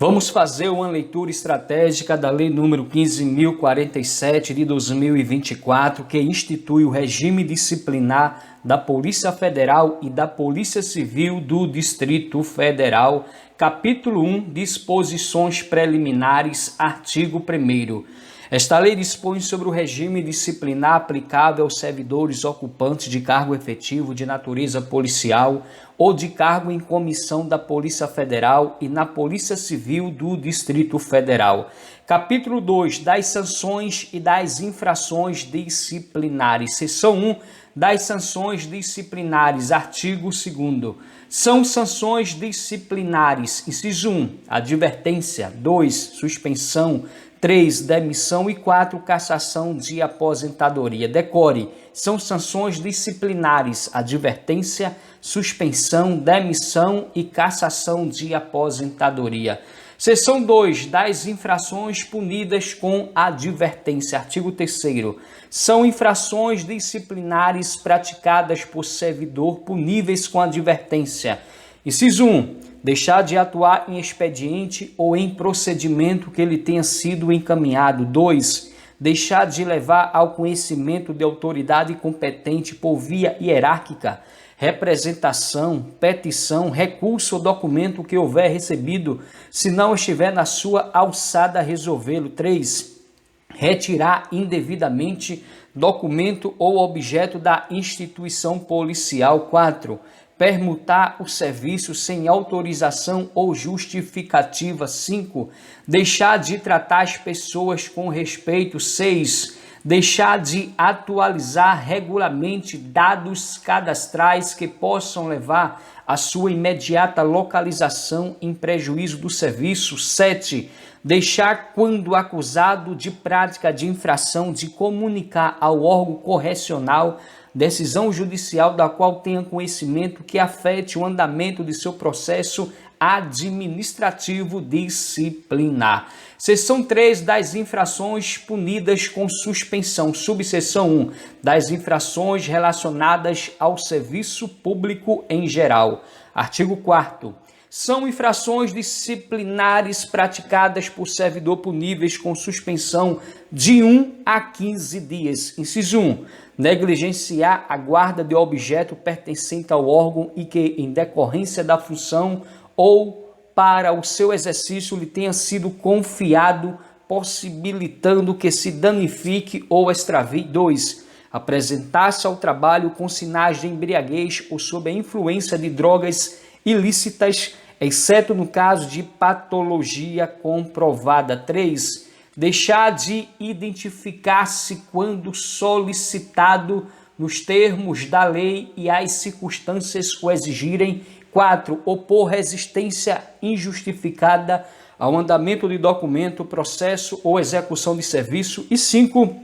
Vamos fazer uma leitura estratégica da Lei número 15.047 de 2024, que institui o regime disciplinar da Polícia Federal e da Polícia Civil do Distrito Federal, capítulo 1, disposições preliminares, artigo 1º. Esta lei dispõe sobre o regime disciplinar aplicável aos servidores ocupantes de cargo efetivo de natureza policial ou de cargo em comissão da Polícia Federal e na Polícia Civil do Distrito Federal. Capítulo 2, das sanções e das infrações disciplinares. Seção 1, das sanções disciplinares, artigo 2º. São sanções disciplinares: inciso 1, advertência; 2, suspensão; 3, demissão e 4, cassação de aposentadoria. Decore: são sanções disciplinares: advertência, suspensão, demissão e cassação de aposentadoria. Seção 2, das infrações punidas com advertência. Artigo 3º. São infrações disciplinares praticadas por servidor puníveis com advertência. Inciso 1. Deixar de atuar em expediente ou em procedimento que lhe tenha sido encaminhado. 2. Deixar de levar ao conhecimento de autoridade competente por via hierárquica representação, petição, recurso ou documento que houver recebido, se não estiver na sua alçada a resolvê-lo. 3. Retirar indevidamente documento ou objeto da instituição policial. 4. Permutar o serviço sem autorização ou justificativa. 5. Deixar de tratar as pessoas com respeito. 6. Deixar de atualizar regularmente dados cadastrais que possam levar à sua imediata localização em prejuízo do serviço. 7. Deixar, quando acusado de prática de infração, de comunicar ao órgão correcional decisão judicial da qual tenha conhecimento que afete o andamento de seu processo administrativo disciplinar. Seção 3, das infrações punidas com suspensão. Subseção 1, das infrações relacionadas ao serviço público em geral. Artigo 4º. São infrações disciplinares praticadas por servidor puníveis com suspensão de 1 a 15 dias. Inciso 1. Negligenciar a guarda de objeto pertencente ao órgão e que, em decorrência da função ou para o seu exercício, lhe tenha sido confiado, possibilitando que se danifique ou extravie. 2. Apresentar-se ao trabalho com sinais de embriaguez ou sob a influência de drogas ilícitas, exceto no caso de patologia comprovada. 3. Deixar de identificar-se quando solicitado nos termos da lei e as circunstâncias o exigirem. 4. Opor resistência injustificada ao andamento de documento, processo ou execução de serviço. E 5.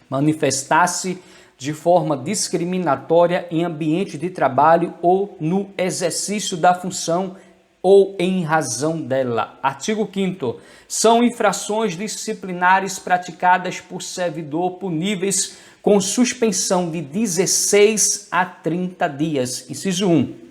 Manifestar-se de forma discriminatória em ambiente de trabalho ou no exercício da função ou em razão dela. Artigo 5º. São infrações disciplinares praticadas por servidor puníveis com suspensão de 16 a 30 dias. Inciso 1.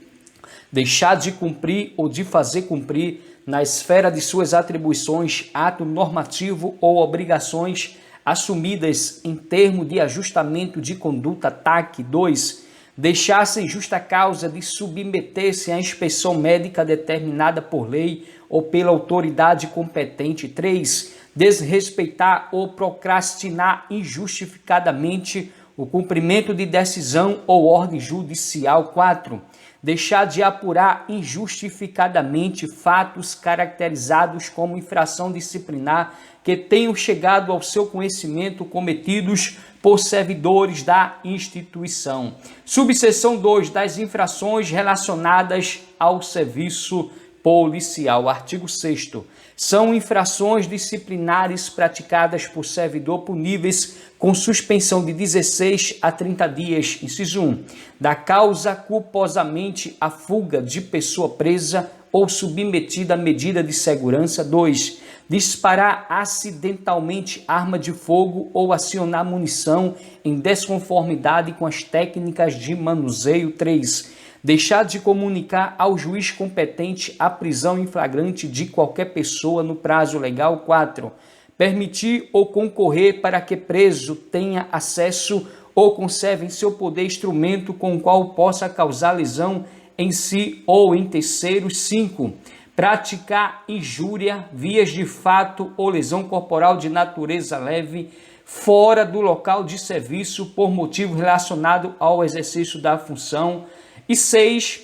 Deixar de cumprir ou de fazer cumprir, na esfera de suas atribuições, ato normativo ou obrigações assumidas em termo de ajustamento de conduta TAC. 2. Deixar sem justa causa de submeter-se à inspeção médica determinada por lei ou pela autoridade competente. 3. Desrespeitar ou procrastinar injustificadamente o cumprimento de decisão ou ordem judicial. 4. Deixar de apurar injustificadamente fatos caracterizados como infração disciplinar que tenham chegado ao seu conhecimento cometidos por servidores da instituição. Subseção 2, das infrações relacionadas ao serviço policial. Artigo 6º. São infrações disciplinares praticadas por servidor puníveis com suspensão de 16 a 30 dias. Inciso 1. Da causa culposamente a fuga de pessoa presa ou submetida a medida de segurança. 2. Disparar acidentalmente arma de fogo ou acionar munição em desconformidade com as técnicas de manuseio. 3. deixar de comunicar ao juiz competente a prisão em flagrante de qualquer pessoa no prazo legal. 4. Permitir ou concorrer para que preso tenha acesso ou conserve em seu poder instrumento com o qual possa causar lesão em si ou em terceiros. 5. Praticar injúria, vias de fato ou lesão corporal de natureza leve fora do local de serviço por motivo relacionado ao exercício da função. E 6.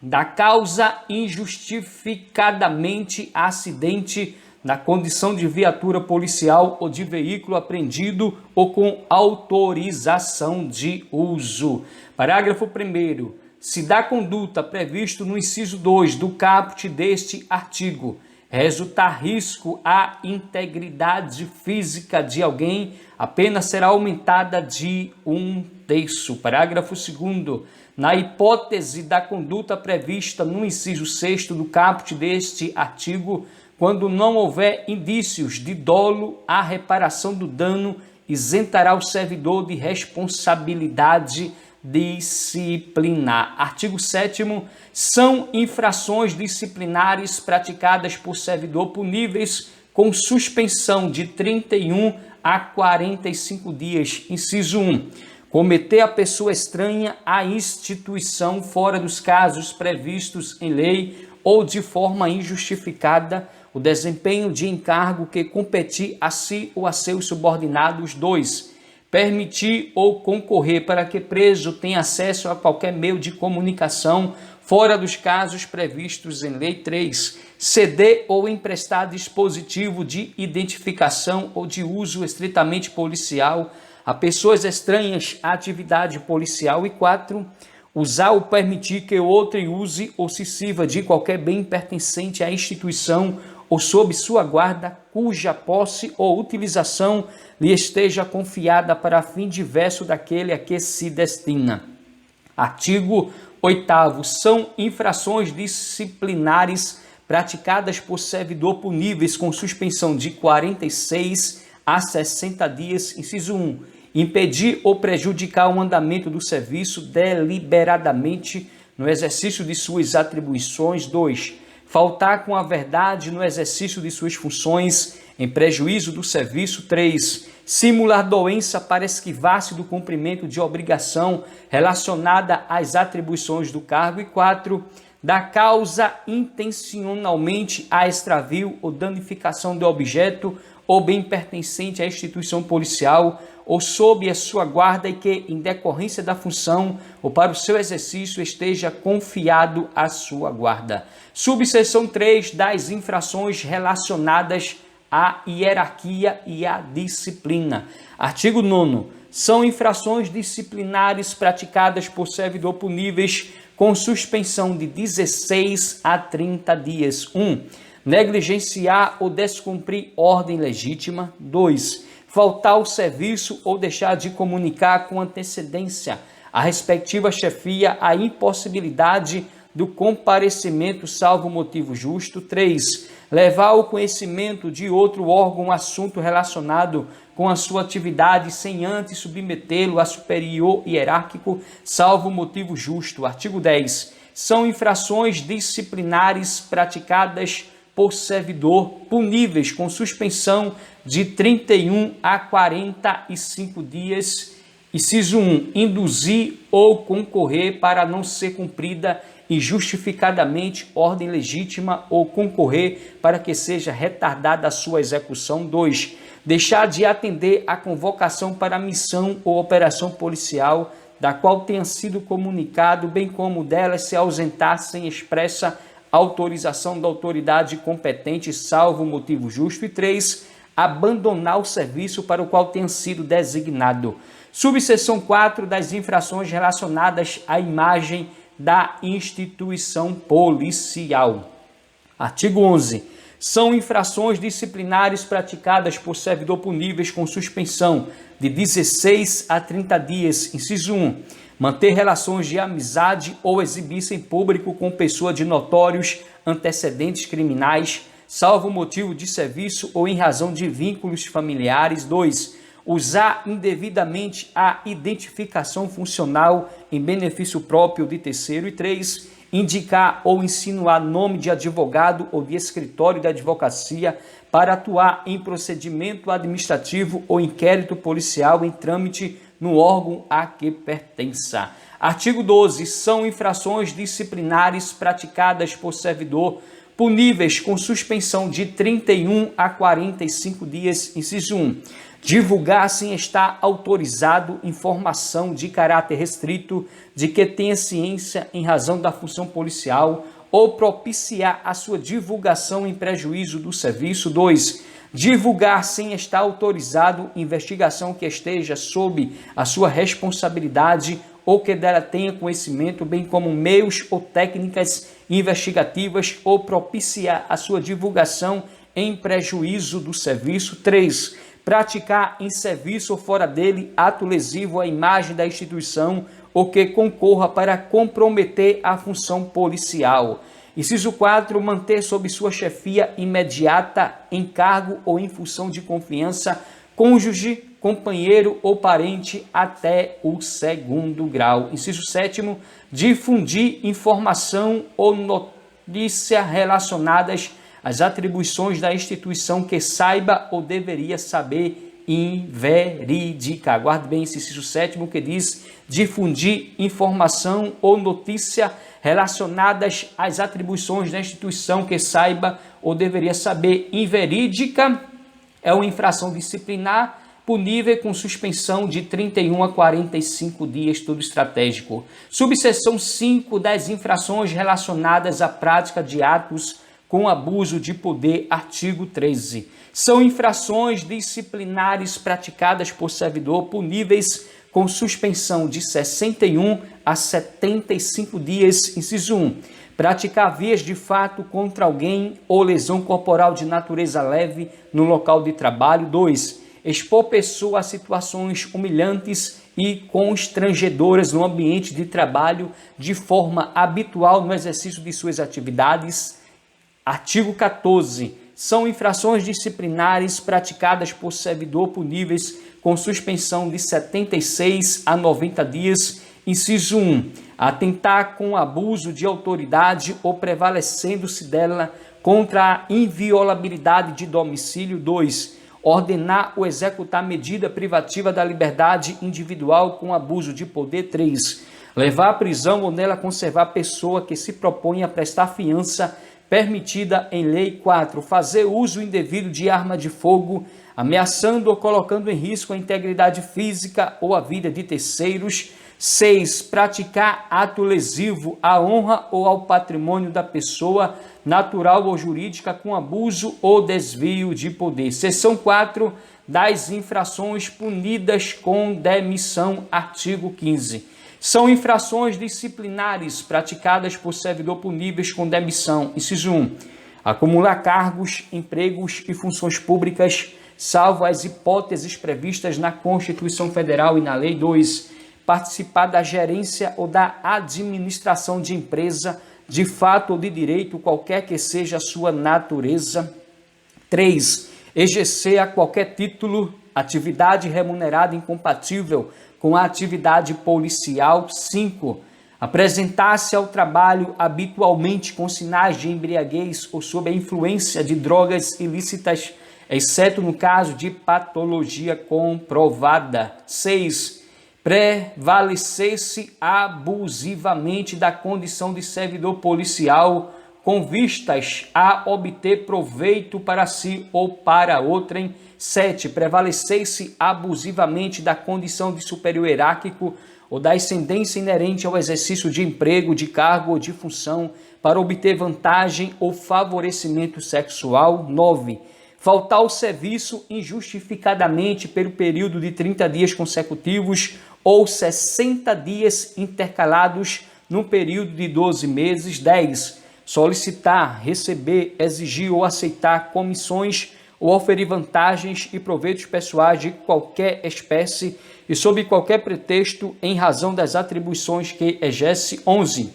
Da causa injustificadamente acidente na condição de viatura policial ou de veículo apreendido ou com autorização de uso. Parágrafo 1º. Se da conduta previsto no inciso 2 do caput deste artigo resultar risco à integridade física de alguém, a pena será aumentada de 1/3. Parágrafo 2º. Na hipótese da conduta prevista no inciso 6º do caput deste artigo, quando não houver indícios de dolo, a reparação do dano isentará o servidor de responsabilidade disciplinar. Artigo 7º. São infrações disciplinares praticadas por servidor puníveis com suspensão de 31 a 45 dias. Inciso 1. Cometer a pessoa estranha à instituição fora dos casos previstos em lei ou de forma injustificada o desempenho de encargo que competir a si ou a seus subordinados. 2. Permitir ou concorrer para que preso tenha acesso a qualquer meio de comunicação fora dos casos previstos em lei. 3. Ceder ou emprestar dispositivo de identificação ou de uso estritamente policial a pessoas estranhas à atividade policial. E 4. Usar ou permitir que outro use ou se sirva de qualquer bem pertencente à instituição ou sob sua guarda, cuja posse ou utilização lhe esteja confiada para fim diverso daquele a que se destina. Artigo 8º. São infrações disciplinares praticadas por servidor puníveis com suspensão de 46 a 60 dias. Inciso 1. Impedir ou prejudicar o andamento do serviço deliberadamente no exercício de suas atribuições. 2. Faltar com a verdade no exercício de suas funções em prejuízo do serviço. 3. Simular doença para esquivar-se do cumprimento de obrigação relacionada às atribuições do cargo. E 4. Dar causa intencionalmente a extravio ou danificação do objeto ou bem pertencente à instituição policial ou sob a sua guarda e que, em decorrência da função ou para o seu exercício, esteja confiado à sua guarda. Subseção 3 das infrações relacionadas à hierarquia e à disciplina. Artigo 9º. São infrações disciplinares praticadas por servidor puníveis com suspensão de 16 a 30 dias. 1. Negligenciar ou descumprir ordem legítima. 2. Faltar ao serviço ou deixar de comunicar com antecedência à respectiva chefia a impossibilidade do comparecimento salvo motivo justo. 3. Levar ao conhecimento de outro órgão um assunto relacionado com a sua atividade sem antes submetê-lo a superior hierárquico salvo motivo justo. Artigo 10. São infrações disciplinares praticadas por servidor puníveis com suspensão de 31 a 45 dias. Inciso 1. Induzir ou concorrer para não ser cumprida injustificadamente ordem legítima ou concorrer para que seja retardada a sua execução. 2. Deixar de atender a convocação para missão ou operação policial da qual tenha sido comunicado, bem como dela se ausentar sem expressa autorização da autoridade competente, salvo motivo justo. E 3. Abandonar o serviço para o qual tenha sido designado. Subseção 4 das infrações relacionadas à imagem da instituição policial. Artigo 11. São infrações disciplinares praticadas por servidor puníveis com suspensão de 16 a 30 dias. Inciso 1. Manter relações de amizade ou exibir-se em público com pessoa de notórios antecedentes criminais, salvo motivo de serviço ou em razão de vínculos familiares. 2. usar indevidamente a identificação funcional em benefício próprio de terceiro. E 3, indicar ou insinuar nome de advogado ou de escritório de advocacia para atuar em procedimento administrativo ou inquérito policial em trâmite no órgão a que pertença. Artigo 12. São infrações disciplinares praticadas por servidor puníveis com suspensão de 31 a 45 dias. Inciso 1. Divulgar sem estar autorizado informação de caráter restrito de que tenha ciência em razão da função policial ou propiciar a sua divulgação em prejuízo do serviço. 2. Divulgar sem estar autorizado investigação que esteja sob a sua responsabilidade ou que dela tenha conhecimento, bem como meios ou técnicas investigativas ou propiciar a sua divulgação em prejuízo do serviço. 3. Praticar em serviço ou fora dele ato lesivo à imagem da instituição ou que concorra para comprometer a função policial. Inciso 4. Manter sob sua chefia imediata, em cargo ou em função de confiança, cônjuge, companheiro ou parente até o 2º grau. Inciso 7. Difundir informação ou notícia relacionadas às atribuições da instituição que saiba ou deveria saber inverídica. Aguarde bem esse inciso 7º que diz difundir informação ou notícia relacionadas às atribuições da instituição que saiba ou deveria saber inverídica. É uma infração disciplinar punível com suspensão de 31 a 45 dias, estudo estratégico. Subseção 5 das infrações relacionadas à prática de atos com abuso de poder, artigo 13. São infrações disciplinares praticadas por servidor puníveis com suspensão de 61 a 75 dias, inciso 1. Praticar vias de fato contra alguém ou lesão corporal de natureza leve no local de trabalho. 2. Expor pessoa a situações humilhantes e constrangedoras no ambiente de trabalho de forma habitual no exercício de suas atividades. Artigo 14. São infrações disciplinares praticadas por servidor puníveis com suspensão de 76 a 90 dias. Inciso 1. Atentar com abuso de autoridade ou prevalecendo-se dela contra a inviolabilidade de domicílio. 2. Ordenar ou executar medida privativa da liberdade individual com abuso de poder. 3. Levar à prisão ou nela conservar pessoa que se propõe a prestar fiança permitida em lei. 4. Fazer uso indevido de arma de fogo, ameaçando ou colocando em risco a integridade física ou a vida de terceiros. 6. Praticar ato lesivo à honra ou ao patrimônio da pessoa, natural ou jurídica, com abuso ou desvio de poder. Seção 4 das infrações punidas com demissão, artigo 15. São infrações disciplinares praticadas por servidor puníveis com demissão. Inciso 1. Acumular cargos, empregos e funções públicas, salvo as hipóteses previstas na Constituição Federal e na Lei. 2. Participar da gerência ou da administração de empresa, de fato ou de direito, qualquer que seja a sua natureza. 3. Exercer a qualquer título atividade remunerada incompatível com a atividade policial. 5. Apresentar-se ao trabalho habitualmente com sinais de embriaguez ou sob a influência de drogas ilícitas, exceto no caso de patologia comprovada. 6. Prevalecer-se abusivamente da condição de servidor policial com vistas a obter proveito para si ou para outrem. 7. Prevalecer-se abusivamente da condição de superior hierárquico ou da ascendência inerente ao exercício de emprego, de cargo ou de função para obter vantagem ou favorecimento sexual. 9. Faltar ao serviço injustificadamente pelo período de 30 dias consecutivos ou 60 dias intercalados no período de 12 meses. 10. Solicitar, receber, exigir ou aceitar comissões ou oferir vantagens e proveitos pessoais de qualquer espécie e sob qualquer pretexto em razão das atribuições que exerce. 11.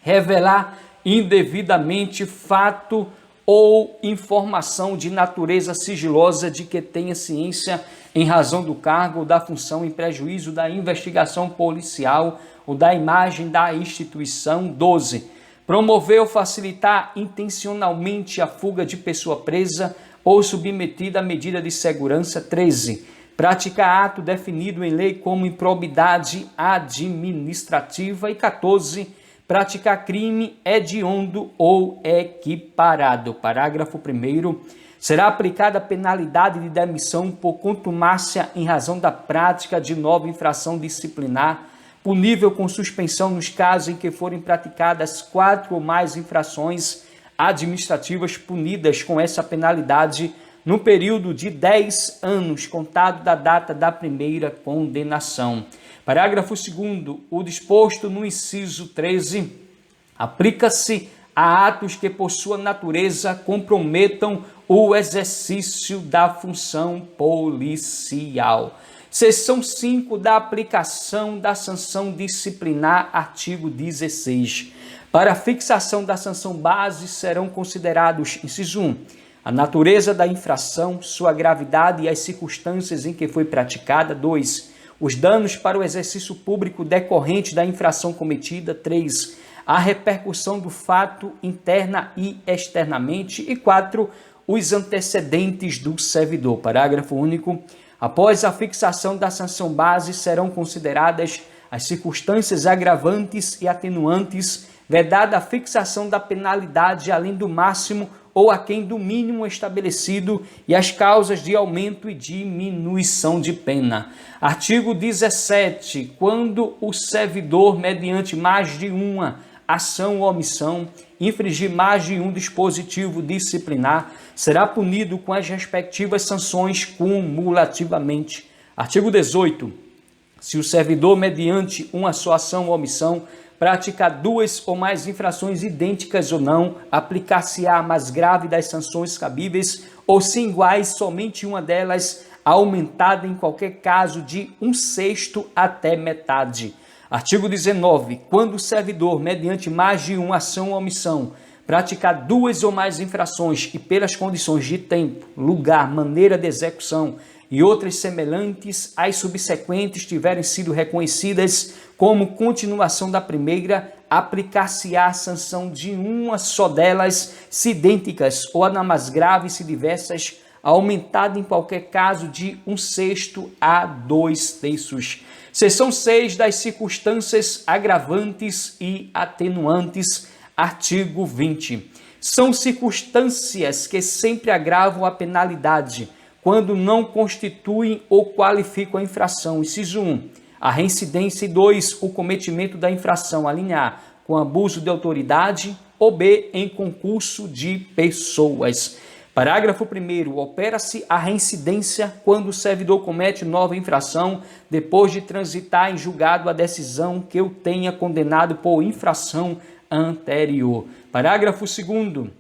Revelar indevidamente fato ou informação de natureza sigilosa de que tenha ciência em razão do cargo ou da função em prejuízo da investigação policial ou da imagem da instituição. 12. Promover ou facilitar intencionalmente a fuga de pessoa presa ou submetida à medida de segurança. 13. Praticar ato definido em lei como improbidade administrativa. E 14. Praticar crime hediondo ou equiparado. Parágrafo 1º. Será aplicada a penalidade de demissão por contumácia em razão da prática de nova infração disciplinar, punível com suspensão nos casos em que forem praticadas 4 ou mais infrações administrativas punidas com essa penalidade no período de 10 anos, contado da data da primeira condenação. Parágrafo 2º. O disposto no inciso 13 aplica-se a atos que por sua natureza comprometam o exercício da função policial. Seção 5 da aplicação da sanção disciplinar, artigo 16. Para a fixação da sanção base serão considerados, inciso 1, a natureza da infração, sua gravidade e as circunstâncias em que foi praticada. 2. Os danos para o exercício público decorrentes da infração cometida. 3. A repercussão do fato interna e externamente. E 4. Os antecedentes do servidor. Parágrafo único. Após a fixação da sanção base, serão consideradas as circunstâncias agravantes e atenuantes, vedada a fixação da penalidade além do máximo ou aquém do mínimo estabelecido e as causas de aumento e diminuição de pena. Artigo 17. Quando o servidor, mediante mais de uma ação ou omissão, infringir mais de um dispositivo disciplinar, será punido com as respectivas sanções cumulativamente. Artigo 18. Se o servidor, mediante uma só ação ou omissão, praticar 2 ou mais infrações idênticas ou não, aplicar-se-á a mais grave das sanções cabíveis, ou se iguais, somente uma delas, aumentada em qualquer caso de 1/6 até metade. Artigo 19. Quando o servidor, mediante mais de uma ação ou omissão, praticar 2 ou mais infrações e pelas condições de tempo, lugar, maneira de execução e outras semelhantes às subsequentes tiverem sido reconhecidas como continuação da primeira, aplicar-se-á a sanção de uma só delas, se idênticas ou a mais grave se diversas, aumentada em qualquer caso de 1/6 a 2/3. Seção 6 das circunstâncias agravantes e atenuantes, artigo 20. São circunstâncias que sempre agravam a penalidade, quando não constituem ou qualificam a infração. Inciso 1, a reincidência. E 2, o cometimento da infração. A linha A, com abuso de autoridade, ou B, em concurso de pessoas. Parágrafo 1º. Opera-se a reincidência quando o servidor comete nova infração depois de transitar em julgado a decisão que o tenha condenado por infração anterior. Parágrafo 2º.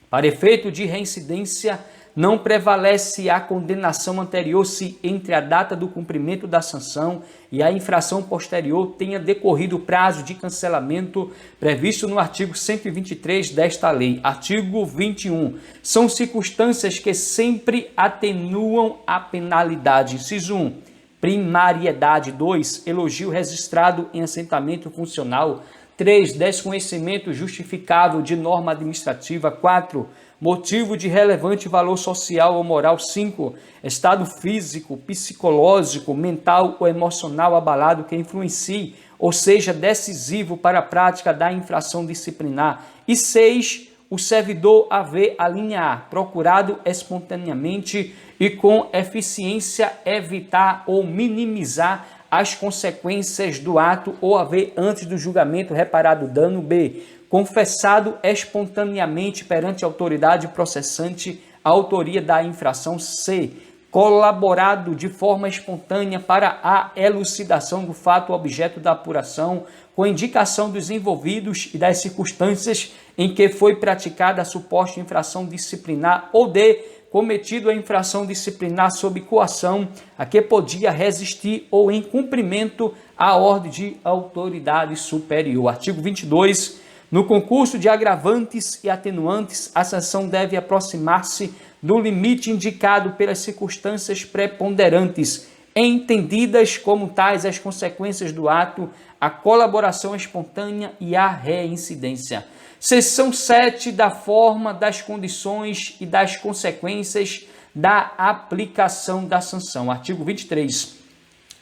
Para efeito de reincidência, não prevalece a condenação anterior se entre a data do cumprimento da sanção e a infração posterior tenha decorrido o prazo de cancelamento previsto no artigo 123 desta lei. Artigo 21. São circunstâncias que sempre atenuam a penalidade. Inciso 1. Primariedade. 2. Elogio registrado em assentamento funcional. 3. Desconhecimento justificável de norma administrativa. 4. Motivo de relevante valor social ou moral. 5. Estado físico, psicológico, mental ou emocional abalado que influencie ou seja decisivo para a prática da infração disciplinar. E 6. O servidor haver, a linha A, procurado espontaneamente e com eficiência evitar ou minimizar as consequências do ato ou haver antes do julgamento reparado dano. B. Confessado espontaneamente perante a autoridade processante a autoria da infração. C. Colaborado de forma espontânea para a elucidação do fato objeto da apuração, com indicação dos envolvidos e das circunstâncias em que foi praticada a suposta infração disciplinar. Ou D. Cometido a infração disciplinar sob coação a que podia resistir ou em cumprimento à ordem de autoridade superior. Artigo 22. No concurso de agravantes e atenuantes, a sanção deve aproximar-se do limite indicado pelas circunstâncias preponderantes, entendidas como tais as consequências do ato, a colaboração espontânea e a reincidência. Seção 7 da forma, das condições e das consequências da aplicação da sanção. Artigo 23.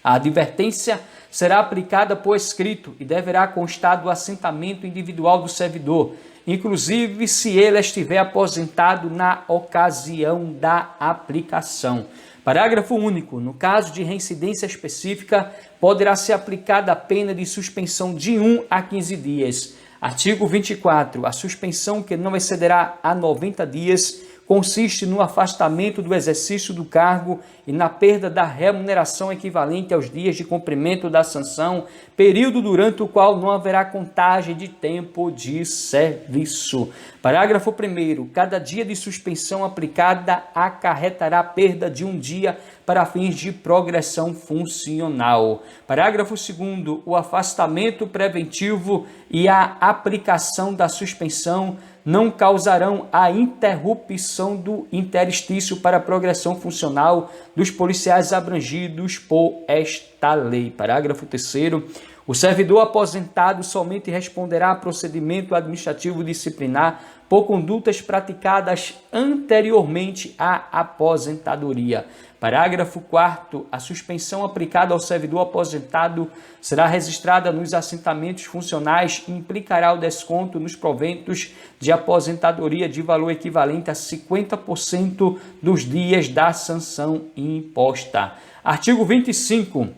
A advertência será aplicada por escrito e deverá constar do assentamento individual do servidor, inclusive se ele estiver aposentado na ocasião da aplicação. Parágrafo único. No caso de reincidência específica, poderá ser aplicada a pena de suspensão de 1 a 15 dias. Artigo 24. A suspensão que não excederá a 90 dias consiste no afastamento do exercício do cargo e na perda da remuneração equivalente aos dias de cumprimento da sanção, período durante o qual não haverá contagem de tempo de serviço. Parágrafo 1º. Cada dia de suspensão aplicada acarretará perda de 1 dia para fins de progressão funcional. Parágrafo 2º. O afastamento preventivo e a aplicação da suspensão não causarão a interrupção do interstício para a progressão funcional dos policiais abrangidos por esta lei. Parágrafo 3º. O servidor aposentado somente responderá a procedimento administrativo disciplinar por condutas praticadas anteriormente à aposentadoria. Parágrafo 4º. A suspensão aplicada ao servidor aposentado será registrada nos assentamentos funcionais e implicará o desconto nos proventos de aposentadoria de valor equivalente a 50% dos dias da sanção imposta. Artigo 25.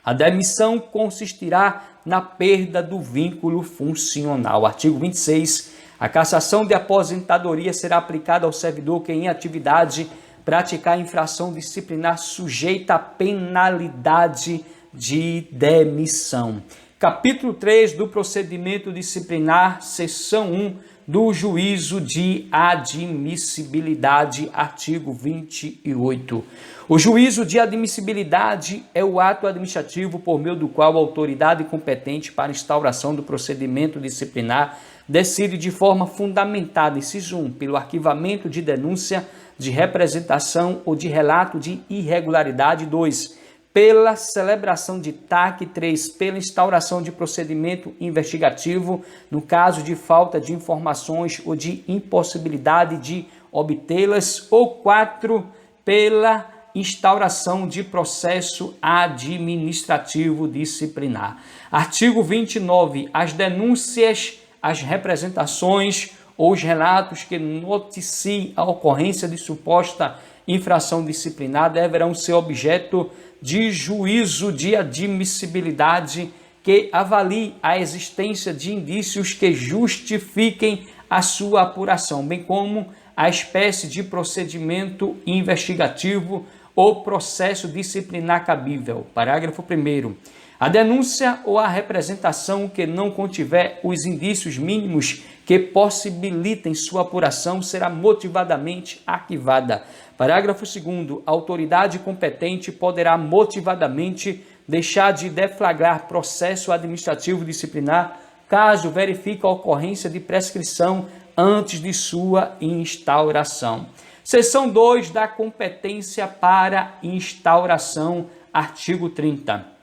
A demissão consistirá na perda do vínculo funcional. Artigo 26. A cassação de aposentadoria será aplicada ao servidor que em atividade praticar infração disciplinar sujeita a penalidade de demissão. Capítulo 3 do procedimento disciplinar, seção 1 do juízo de admissibilidade, artigo 28. O juízo de admissibilidade é o ato administrativo por meio do qual a autoridade competente para instauração do procedimento disciplinar decide de forma fundamentada, inciso 1, pelo arquivamento de denúncia de representação ou de relato de irregularidade, 2, pela celebração de TAC, 3, pela instauração de procedimento investigativo no caso de falta de informações ou de impossibilidade de obtê-las, ou 4, pela instauração de processo administrativo disciplinar. Artigo 29. As denúncias, as representações ou os relatos que noticiem a ocorrência de suposta infração disciplinar deverão ser objeto de juízo de admissibilidade que avalie a existência de indícios que justifiquem a sua apuração, bem como a espécie de procedimento investigativo ou processo disciplinar cabível. Parágrafo 1º. A denúncia ou a representação que não contiver os indícios mínimos que possibilitem sua apuração será motivadamente arquivada. Parágrafo 2º. A autoridade competente poderá motivadamente deixar de deflagrar processo administrativo disciplinar caso verifique a ocorrência de prescrição antes de sua instauração. Seção 2 da competência para instauração, artigo 30.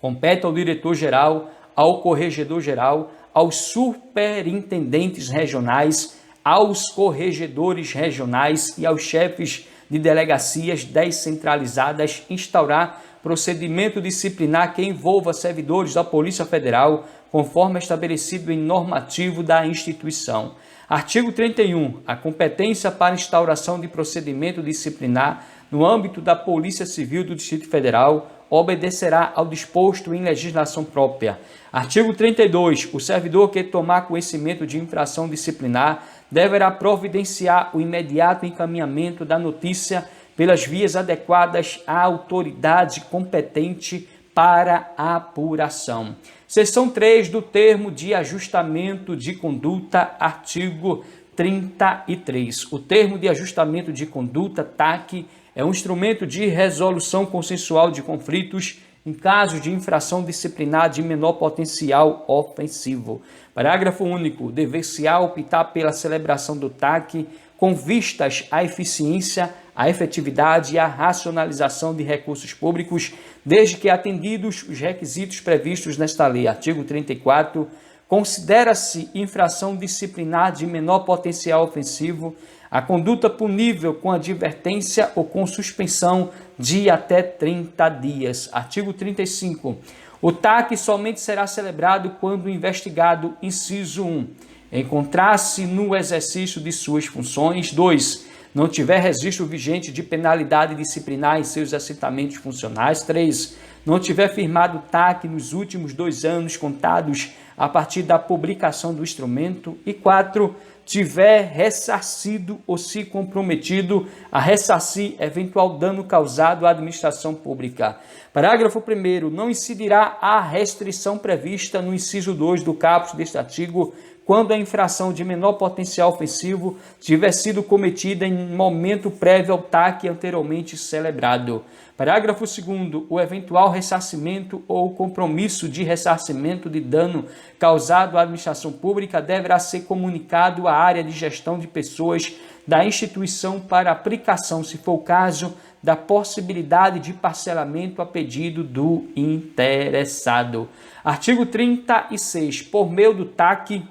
Compete ao diretor-geral, ao corregedor-geral, aos superintendentes regionais, aos corregedores regionais e aos chefes de delegacias descentralizadas instaurar procedimento disciplinar que envolva servidores da Polícia Federal, conforme estabelecido em normativo da instituição. Artigo 31. A competência para instauração de procedimento disciplinar no âmbito da Polícia Civil do Distrito Federal obedecerá ao disposto em legislação própria. Artigo 32. O servidor que tomar conhecimento de infração disciplinar deverá providenciar o imediato encaminhamento da notícia pelas vias adequadas à autoridade competente para a apuração. Seção 3 do termo de ajustamento de conduta, artigo 33. O termo de ajustamento de conduta, TAC, é um instrumento de resolução consensual de conflitos em casos de infração disciplinar de menor potencial ofensivo. Parágrafo único. Dever-se-á optar pela celebração do TAC com vistas à eficiência, à efetividade e à racionalização de recursos públicos, desde que atendidos os requisitos previstos nesta lei. Artigo 34. Considera-se infração disciplinar de menor potencial ofensivo a conduta punível com advertência ou com suspensão de até 30 dias. Artigo 35. O TAC somente será celebrado quando o investigado, inciso 1, encontrar-se no exercício de suas funções. 2. Não tiver registro vigente de penalidade disciplinar em seus assentamentos funcionais. 3. Não tiver firmado TAC nos últimos 2 anos contados a partir da publicação do instrumento. E 4. Tiver ressarcido ou se comprometido a ressarcir eventual dano causado à administração pública. Parágrafo 1º. Não incidirá a restrição prevista no inciso 2 do caput deste artigo quando a infração de menor potencial ofensivo tiver sido cometida em momento prévio ao TAC anteriormente celebrado. Parágrafo 2º. O eventual ressarcimento ou compromisso de ressarcimento de dano causado à administração pública deverá ser comunicado à área de gestão de pessoas da instituição para aplicação, se for o caso, da possibilidade de parcelamento a pedido do interessado. Artigo 36. Por meio do TAC,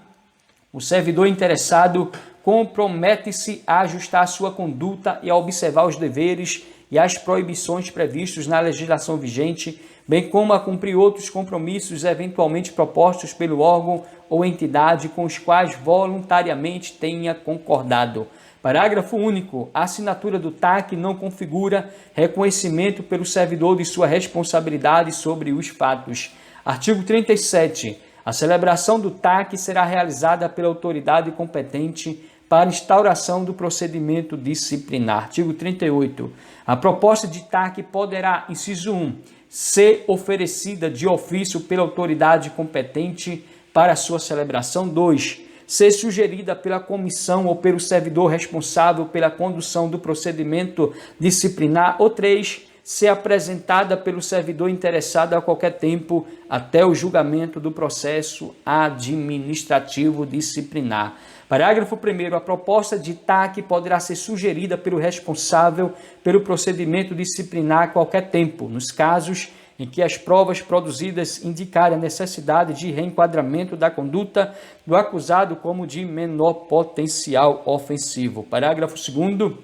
o servidor interessado compromete-se a ajustar a sua conduta e a observar os deveres e as proibições previstos na legislação vigente, bem como a cumprir outros compromissos eventualmente propostos pelo órgão ou entidade com os quais voluntariamente tenha concordado. Parágrafo único. A assinatura do TAC não configura reconhecimento pelo servidor de sua responsabilidade sobre os fatos. Artigo 37. A celebração do TAC será realizada pela autoridade competente para instauração do procedimento disciplinar. Artigo 38. A proposta de TAC poderá, inciso 1, ser oferecida de ofício pela autoridade competente para sua celebração. 2. Ser sugerida pela comissão ou pelo servidor responsável pela condução do procedimento disciplinar. Ou 3. Ser apresentada pelo servidor interessado a qualquer tempo até o julgamento do processo administrativo disciplinar. Parágrafo 1º. A proposta de TAC poderá ser sugerida pelo responsável pelo procedimento disciplinar a qualquer tempo, nos casos em que as provas produzidas indicarem a necessidade de reenquadramento da conduta do acusado como de menor potencial ofensivo. Parágrafo 2º.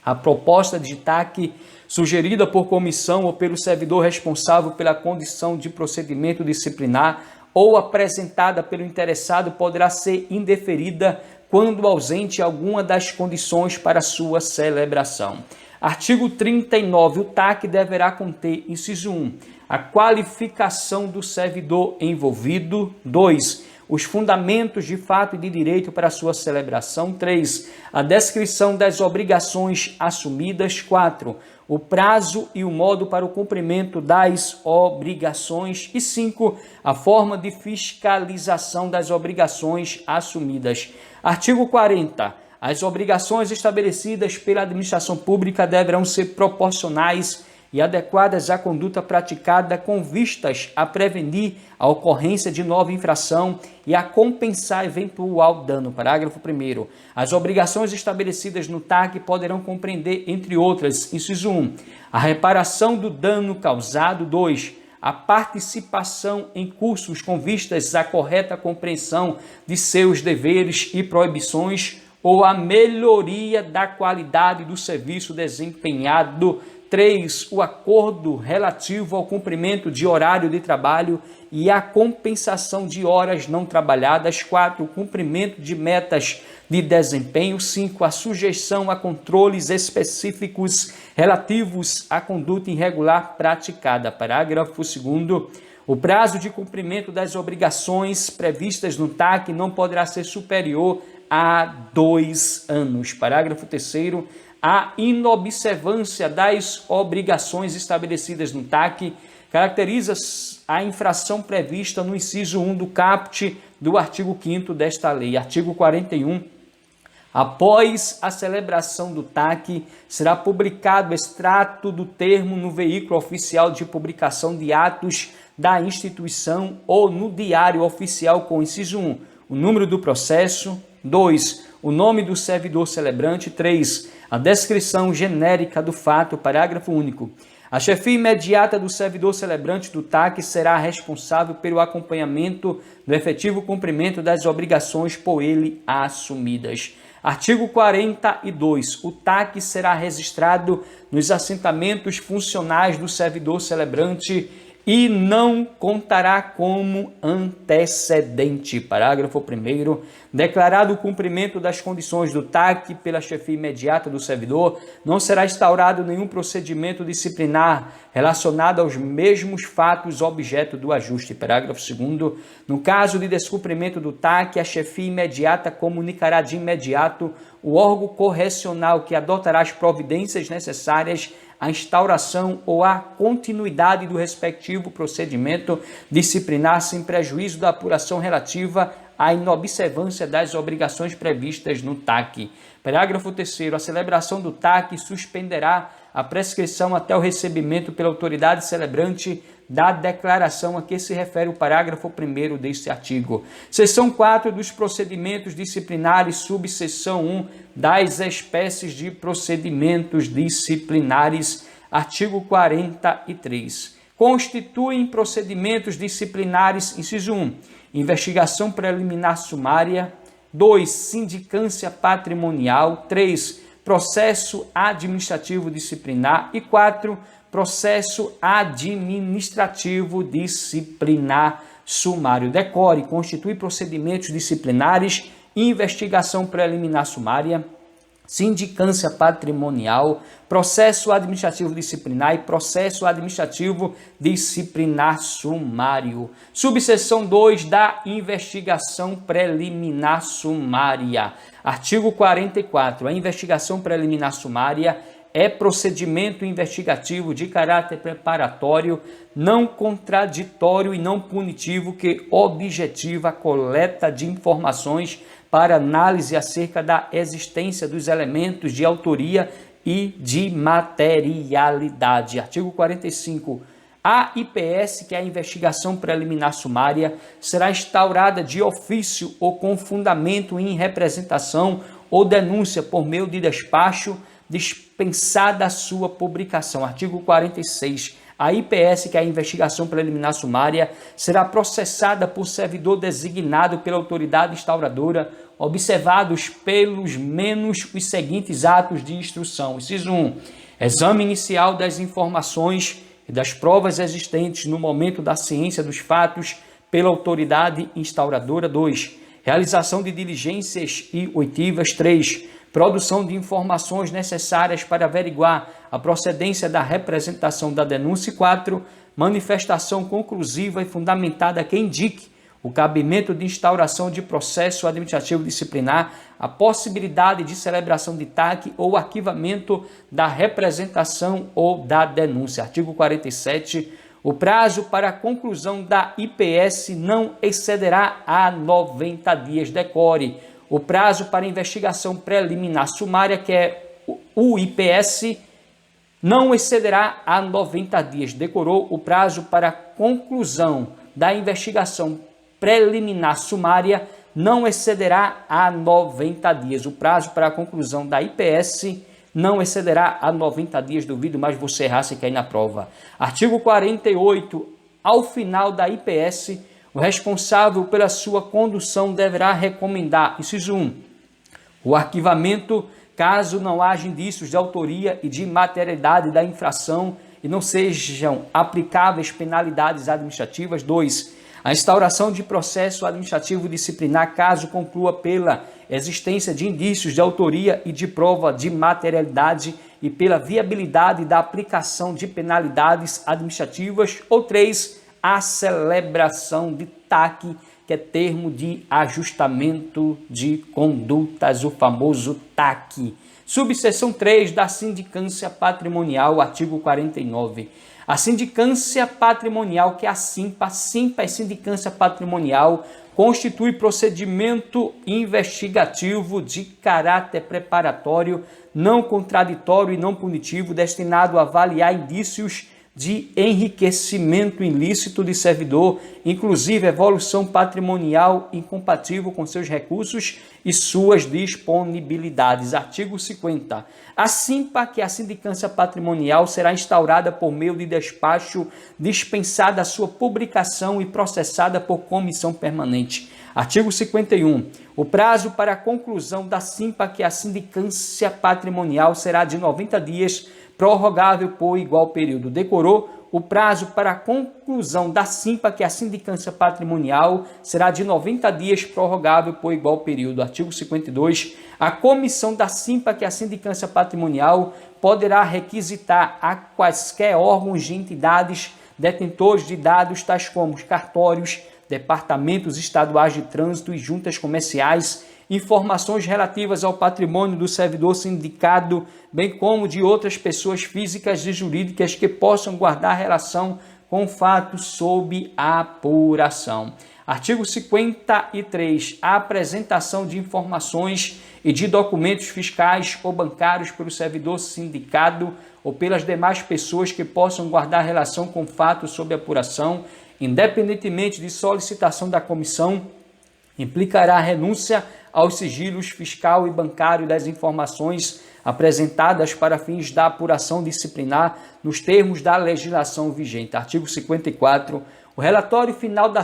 A proposta de TAC sugerida por comissão ou pelo servidor responsável pela condição de procedimento disciplinar ou apresentada pelo interessado poderá ser indeferida quando ausente alguma das condições para sua celebração. Artigo 39. O TAC deverá conter, inciso 1, a qualificação do servidor envolvido. 2. Os fundamentos de fato e de direito para sua celebração. 3. A descrição das obrigações assumidas. 4. O prazo e o modo para o cumprimento das obrigações. E 5. A forma de fiscalização das obrigações assumidas. Artigo 40. As obrigações estabelecidas pela administração pública deverão ser proporcionais e adequadas à conduta praticada com vistas a prevenir a ocorrência de nova infração e a compensar eventual dano. Parágrafo 1º. As obrigações estabelecidas no TAC poderão compreender, entre outras, inciso 1, a reparação do dano causado. 2, a participação em cursos com vistas à correta compreensão de seus deveres e proibições ou a melhoria da qualidade do serviço desempenhado. 3. O acordo relativo ao cumprimento de horário de trabalho e à compensação de horas não trabalhadas. 4. O cumprimento de metas de desempenho. 5. A sujeição a controles específicos relativos à conduta irregular praticada. Parágrafo 2º. O prazo de cumprimento das obrigações previstas no TAC não poderá ser superior a 2 anos. Parágrafo 3º. A inobservância das obrigações estabelecidas no TAC caracteriza a infração prevista no inciso 1 do caput do artigo 5º desta lei. Artigo 41. Após a celebração do TAC, será publicado extrato do termo no veículo oficial de publicação de atos da instituição ou no diário oficial com inciso 1, o número do processo, 2, o nome do servidor celebrante, 3, a descrição genérica do fato, parágrafo único. A chefia imediata do servidor celebrante do TAC será responsável pelo acompanhamento do efetivo cumprimento das obrigações por ele assumidas. Artigo 42. O TAC será registrado nos assentamentos funcionais do servidor celebrante e não contará como antecedente. Parágrafo 1º. Declarado o cumprimento das condições do TAC pela chefia imediata do servidor, não será instaurado nenhum procedimento disciplinar relacionado aos mesmos fatos objeto do ajuste. Parágrafo 2º. No caso de descumprimento do TAC, a chefia imediata comunicará de imediato o órgão correcional que adotará as providências necessárias à instauração ou à continuidade do respectivo procedimento disciplinar sem prejuízo da apuração relativa à inobservância das obrigações previstas no TAC. Parágrafo 3º. A celebração do TAC suspenderá a prescrição até o recebimento pela autoridade celebrante da declaração a que se refere o parágrafo 1º deste artigo. Seção 4 dos procedimentos disciplinares, subseção 1 das espécies de procedimentos disciplinares, artigo 43. Constituem procedimentos disciplinares, inciso 1, investigação preliminar sumária, 2, sindicância patrimonial, 3, processo administrativo disciplinar e 4, processo administrativo disciplinar sumário. Decore, constitui procedimentos disciplinares, investigação preliminar sumária, sindicância patrimonial, processo administrativo disciplinar e processo administrativo disciplinar sumário. Subseção 2 da investigação preliminar sumária. Artigo 44. A investigação preliminar sumária é procedimento investigativo de caráter preparatório, não contraditório e não punitivo que objetiva a coleta de informações para análise acerca da existência dos elementos de autoria e de materialidade. Artigo 45. A IPS, que é a investigação preliminar sumária, será instaurada de ofício ou com fundamento em representação ou denúncia por meio de despacho, dispensada a sua publicação. Artigo 46. A IPS, que é a investigação preliminar sumária, será processada por servidor designado pela autoridade instauradora, observados pelos menos os seguintes atos de instrução. Inciso 1. Exame inicial das informações e das provas existentes no momento da ciência dos fatos pela autoridade instauradora. 2. Realização de diligências e oitivas. 3. Produção de informações necessárias para averiguar a procedência da representação da denúncia. 4. Manifestação conclusiva e fundamentada que indique o cabimento de instauração de processo administrativo disciplinar, a possibilidade de celebração de TAC ou arquivamento da representação ou da denúncia. Artigo 47. O prazo para a conclusão da IPS não excederá a 90 dias. Decore. O prazo para investigação preliminar sumária, que é o IPS, não excederá a 90 dias. Decorou. O prazo para a conclusão da investigação preliminar sumária não excederá a 90 dias. O prazo para a conclusão da IPS não excederá a 90 dias. Duvido, mas você errar se cair na prova. Artigo 48. Ao final da IPS, o responsável pela sua condução deverá recomendar, inciso 1, o arquivamento caso não haja indícios de autoria e de materialidade da infração e não sejam aplicáveis penalidades administrativas. 2. A instauração de processo administrativo disciplinar caso conclua pela existência de indícios de autoria e de prova de materialidade e pela viabilidade da aplicação de penalidades administrativas. Ou 3. A celebração de TAC, que é termo de ajustamento de condutas, o famoso TAC. Subseção 3 da sindicância patrimonial, artigo 49. A sindicância patrimonial, que é a SIMPA é sindicância patrimonial constitui procedimento investigativo de caráter preparatório, não contraditório e não punitivo, destinado a avaliar indícios de enriquecimento ilícito de servidor, inclusive evolução patrimonial incompatível com seus recursos e suas disponibilidades. Artigo 50. Assim que a sindicância patrimonial será instaurada por meio de despacho, dispensada a sua publicação e processada por comissão permanente. Artigo 51. O prazo para a conclusão da que a sindicância patrimonial será de 90 dias, prorrogável por igual período. Decorou? O prazo para a conclusão da que a sindicância patrimonial será de 90 dias, prorrogável por igual período. Artigo 52. A comissão da que a sindicância patrimonial poderá requisitar a quaisquer órgãos de entidades detentores de dados, tais como cartórios, departamentos estaduais de trânsito e juntas comerciais, informações relativas ao patrimônio do servidor sindicado, bem como de outras pessoas físicas e jurídicas que possam guardar relação com fatos sob apuração. Artigo 53. A apresentação de informações e de documentos fiscais ou bancários pelo servidor sindicado ou pelas demais pessoas que possam guardar relação com fatos sob apuração, independentemente de solicitação da comissão, implicará a renúncia aos sigilos fiscal e bancário das informações apresentadas para fins da apuração disciplinar nos termos da legislação vigente. Artigo 54. O relatório final da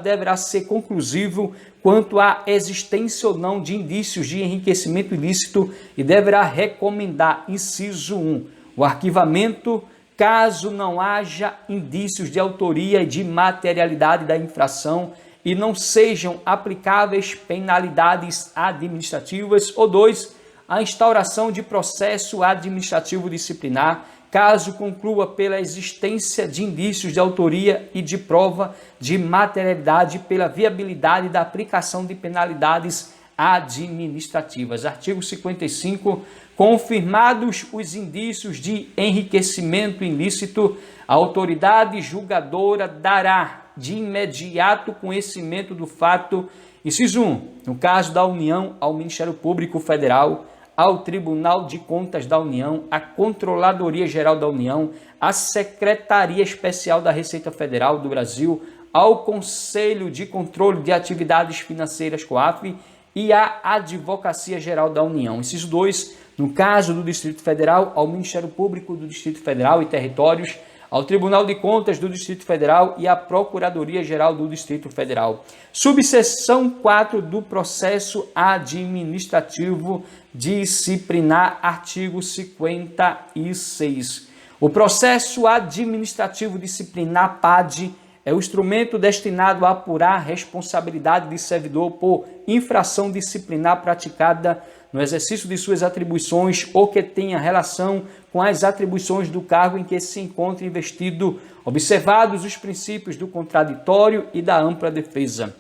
deverá ser conclusivo quanto à existência ou não de indícios de enriquecimento ilícito e deverá recomendar, inciso 1, o arquivamento, caso não haja indícios de autoria e de materialidade da infração e não sejam aplicáveis penalidades administrativas, ou 2, a instauração de processo administrativo disciplinar, caso conclua pela existência de indícios de autoria e de prova de materialidade pela viabilidade da aplicação de penalidades administrativas. Artigo 55. Confirmados os indícios de enriquecimento ilícito, a autoridade julgadora dará de imediato conhecimento do fato, inciso 1, no caso da União, ao Ministério Público Federal, ao Tribunal de Contas da União, à Controladoria Geral da União, à Secretaria Especial da Receita Federal do Brasil, ao Conselho de Controle de Atividades Financeiras, COAF, e à Advocacia Geral da União. Inciso 2, no caso do Distrito Federal, ao Ministério Público do Distrito Federal e Territórios, ao Tribunal de Contas do Distrito Federal e à Procuradoria Geral do Distrito Federal. Subseção 4 do Processo Administrativo Disciplinar, artigo 56. O Processo Administrativo Disciplinar, PAD, é o instrumento destinado a apurar a responsabilidade de servidor por infração disciplinar praticada no exercício de suas atribuições ou que tenha relação com as atribuições do cargo em que se encontra investido, observados os princípios do contraditório e da ampla defesa.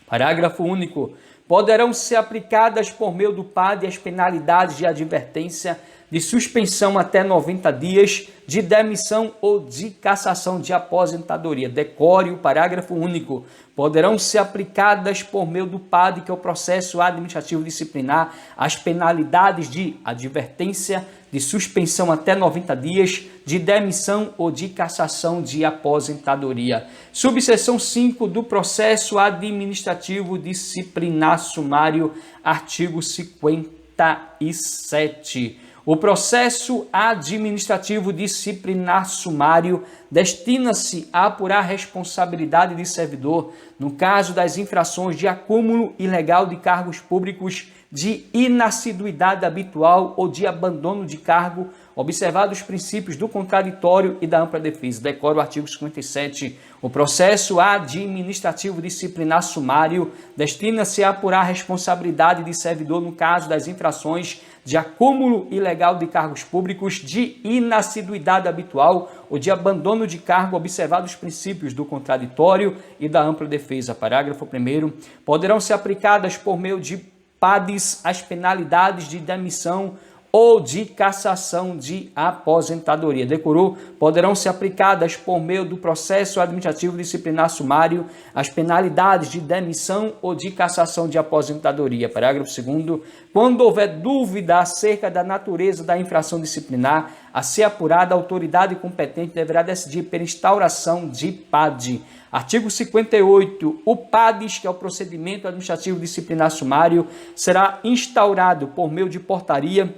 Parágrafo único. Poderão ser aplicadas por meio do PAD as penalidades de advertência, de suspensão até 90 dias, de demissão ou de cassação de aposentadoria. Decore o parágrafo único. Poderão ser aplicadas por meio do PAD, que é o processo administrativo disciplinar, as penalidades de advertência, de suspensão até 90 dias, de demissão ou de cassação de aposentadoria. Subseção 5 do processo administrativo disciplinar sumário, artigo 57. O processo administrativo disciplinar sumário destina-se a apurar a responsabilidade de servidor no caso das infrações de acúmulo ilegal de cargos públicos, de inassiduidade habitual ou de abandono de cargo, observados os princípios do contraditório e da ampla defesa. Decora o artigo 57. O processo administrativo disciplinar sumário destina-se a apurar a responsabilidade de servidor no caso das infrações de acúmulo ilegal de cargos públicos, de inassiduidade habitual ou de abandono de cargo, observados os princípios do contraditório e da ampla defesa. Parágrafo 1º. Poderão ser aplicadas por meio de PADs as penalidades de demissão ou de cassação de aposentadoria. Decorou? Poderão ser aplicadas por meio do processo administrativo disciplinar sumário as penalidades de demissão ou de cassação de aposentadoria. Parágrafo 2º. Quando houver dúvida acerca da natureza da infração disciplinar a ser apurada, a autoridade competente deverá decidir pela instauração de PAD. Artigo 58. O PADES, que é o procedimento administrativo disciplinar sumário, será instaurado por meio de portaria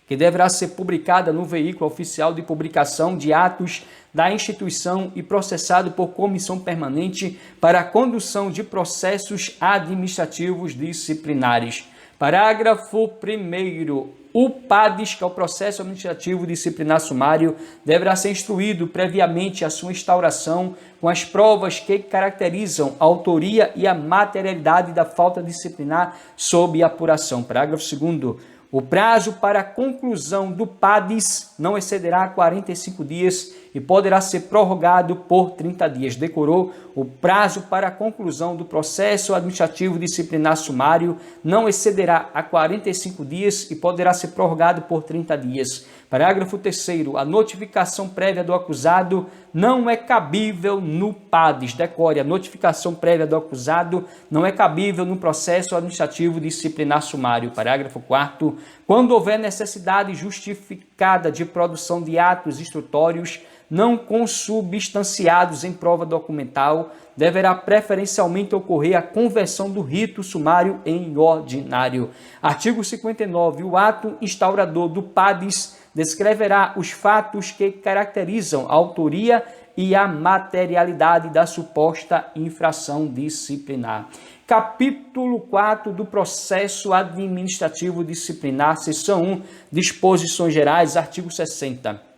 que deverá ser publicada no veículo oficial de publicação de atos da instituição e processado por comissão permanente para a condução de processos administrativos disciplinares. Parágrafo 1º. O PADES, que é o processo administrativo disciplinar sumário, deverá ser instruído previamente a sua instauração com as provas que caracterizam a autoria e a materialidade da falta disciplinar sob apuração. Parágrafo 2º. O prazo para a conclusão do PADES não excederá 45 dias e poderá ser prorrogado por 30 dias. Decorou? O prazo para a conclusão do processo administrativo disciplinar sumário não excederá a 45 dias e poderá ser prorrogado por 30 dias. Parágrafo 3º. A notificação prévia do acusado não é cabível no PADES. Decore, a notificação prévia do acusado não é cabível no processo administrativo disciplinar sumário. Parágrafo 4º. Quando houver necessidade justificada de produção de atos instrutórios não consubstanciados em prova documental, deverá preferencialmente ocorrer a conversão do rito sumário em ordinário. Artigo 59. O ato instaurador do PADES descreverá os fatos que caracterizam a autoria e a materialidade da suposta infração disciplinar. Capítulo 4 do Processo Administrativo Disciplinar, seção 1, Disposições Gerais, artigo 60.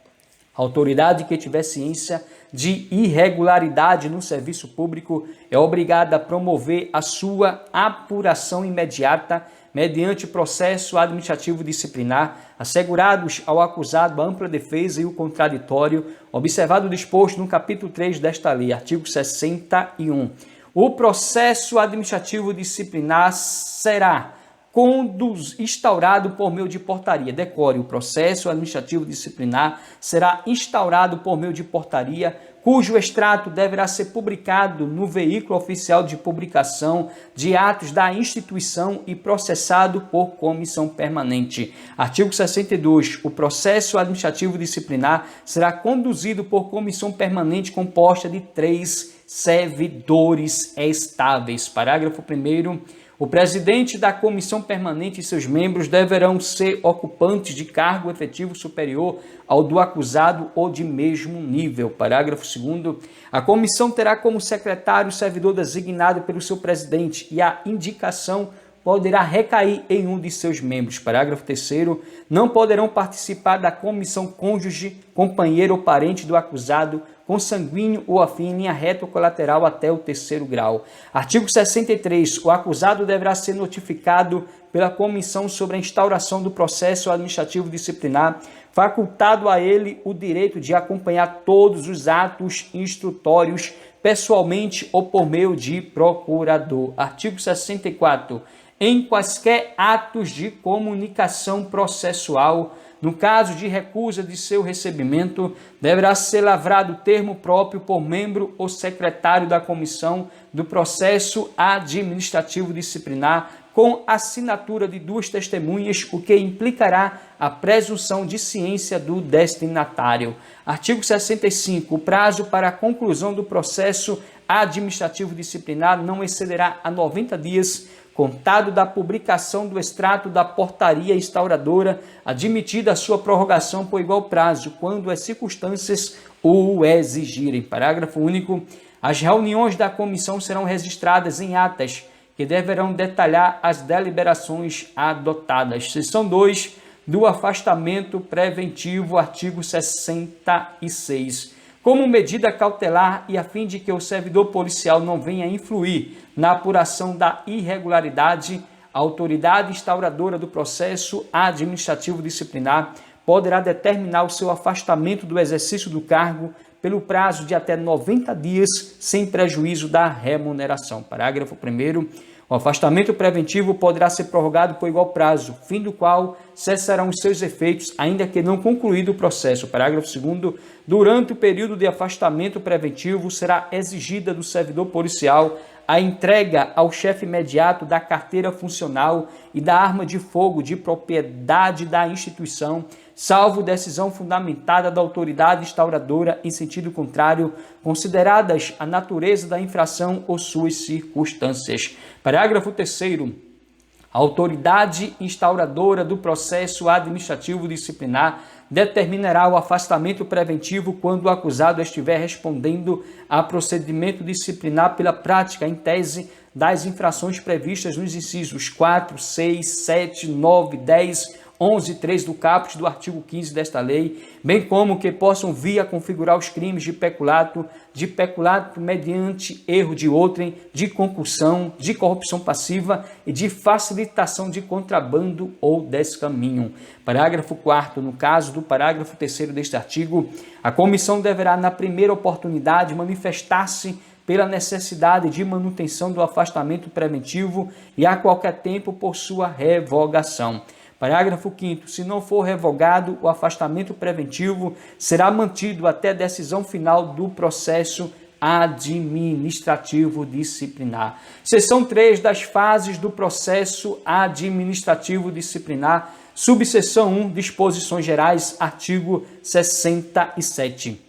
A autoridade que tiver ciência de irregularidade no serviço público é obrigada a promover a sua apuração imediata mediante processo administrativo disciplinar, assegurados ao acusado a ampla defesa e o contraditório, observado o disposto no capítulo 3 desta lei, artigo 61. O processo administrativo disciplinar será instaurado por meio de portaria. Decore, o processo administrativo disciplinar será instaurado por meio de portaria, cujo extrato deverá ser publicado no veículo oficial de publicação de atos da instituição e processado por comissão permanente. Artigo 62. O processo administrativo disciplinar será conduzido por comissão permanente composta de 3 servidores estáveis. Parágrafo 1º. O presidente da comissão permanente e seus membros deverão ser ocupantes de cargo efetivo superior ao do acusado ou de mesmo nível. Parágrafo 2º. A comissão terá como secretário o servidor designado pelo seu presidente e a indicação poderá recair em um de seus membros. Parágrafo 3º. Não poderão participar da comissão cônjuge, companheiro ou parente do acusado, consanguíneo ou afim em linha reta ou colateral até o 3º grau. Artigo 63. O acusado deverá ser notificado pela comissão sobre a instauração do processo administrativo disciplinar, facultado a ele o direito de acompanhar todos os atos instrutórios pessoalmente ou por meio de procurador. Artigo 64. Em quaisquer atos de comunicação processual, no caso de recusa de seu recebimento, deverá ser lavrado termo próprio por membro ou secretário da comissão do processo administrativo disciplinar com assinatura de 2 testemunhas, o que implicará a presunção de ciência do destinatário. Artigo 65. O prazo para a conclusão do processo administrativo disciplinar não excederá a 90 dias, contado da publicação do extrato da portaria instauradora, admitida a sua prorrogação por igual prazo, quando as circunstâncias o exigirem. Parágrafo único. As reuniões da comissão serão registradas em atas, que deverão detalhar as deliberações adotadas. Seção 2 do afastamento preventivo, artigo 66. Como medida cautelar e a fim de que o servidor policial não venha influir na apuração da irregularidade, a autoridade instauradora do processo administrativo disciplinar poderá determinar o seu afastamento do exercício do cargo pelo prazo de até 90 dias, sem prejuízo da remuneração. Parágrafo 1º. O afastamento preventivo poderá ser prorrogado por igual prazo, fim do qual cessarão os seus efeitos, ainda que não concluído o processo. Parágrafo 2º. Durante o período de afastamento preventivo, será exigida do servidor policial a entrega ao chefe imediato da carteira funcional e da arma de fogo de propriedade da instituição, salvo decisão fundamentada da autoridade instauradora em sentido contrário, consideradas a natureza da infração ou suas circunstâncias. Parágrafo 3º. A autoridade instauradora do processo administrativo disciplinar determinará o afastamento preventivo quando o acusado estiver respondendo a procedimento disciplinar pela prática, em tese, das infrações previstas nos incisos 4, 6, 7, 9, 10, 11 e 3 do caput do artigo 15 desta lei, bem como que possam vir a configurar os crimes de peculato mediante erro de outrem, de concussão, de corrupção passiva e de facilitação de contrabando ou descaminho. Parágrafo 4º. No caso do parágrafo 3º deste artigo, a comissão deverá, na primeira oportunidade, manifestar-se pela necessidade de manutenção do afastamento preventivo e a qualquer tempo por sua revogação. Parágrafo 5º. Se não for revogado, o afastamento preventivo será mantido até decisão final do processo administrativo disciplinar. Seção 3 das fases do processo administrativo disciplinar. Subseção 1, disposições gerais, artigo 67.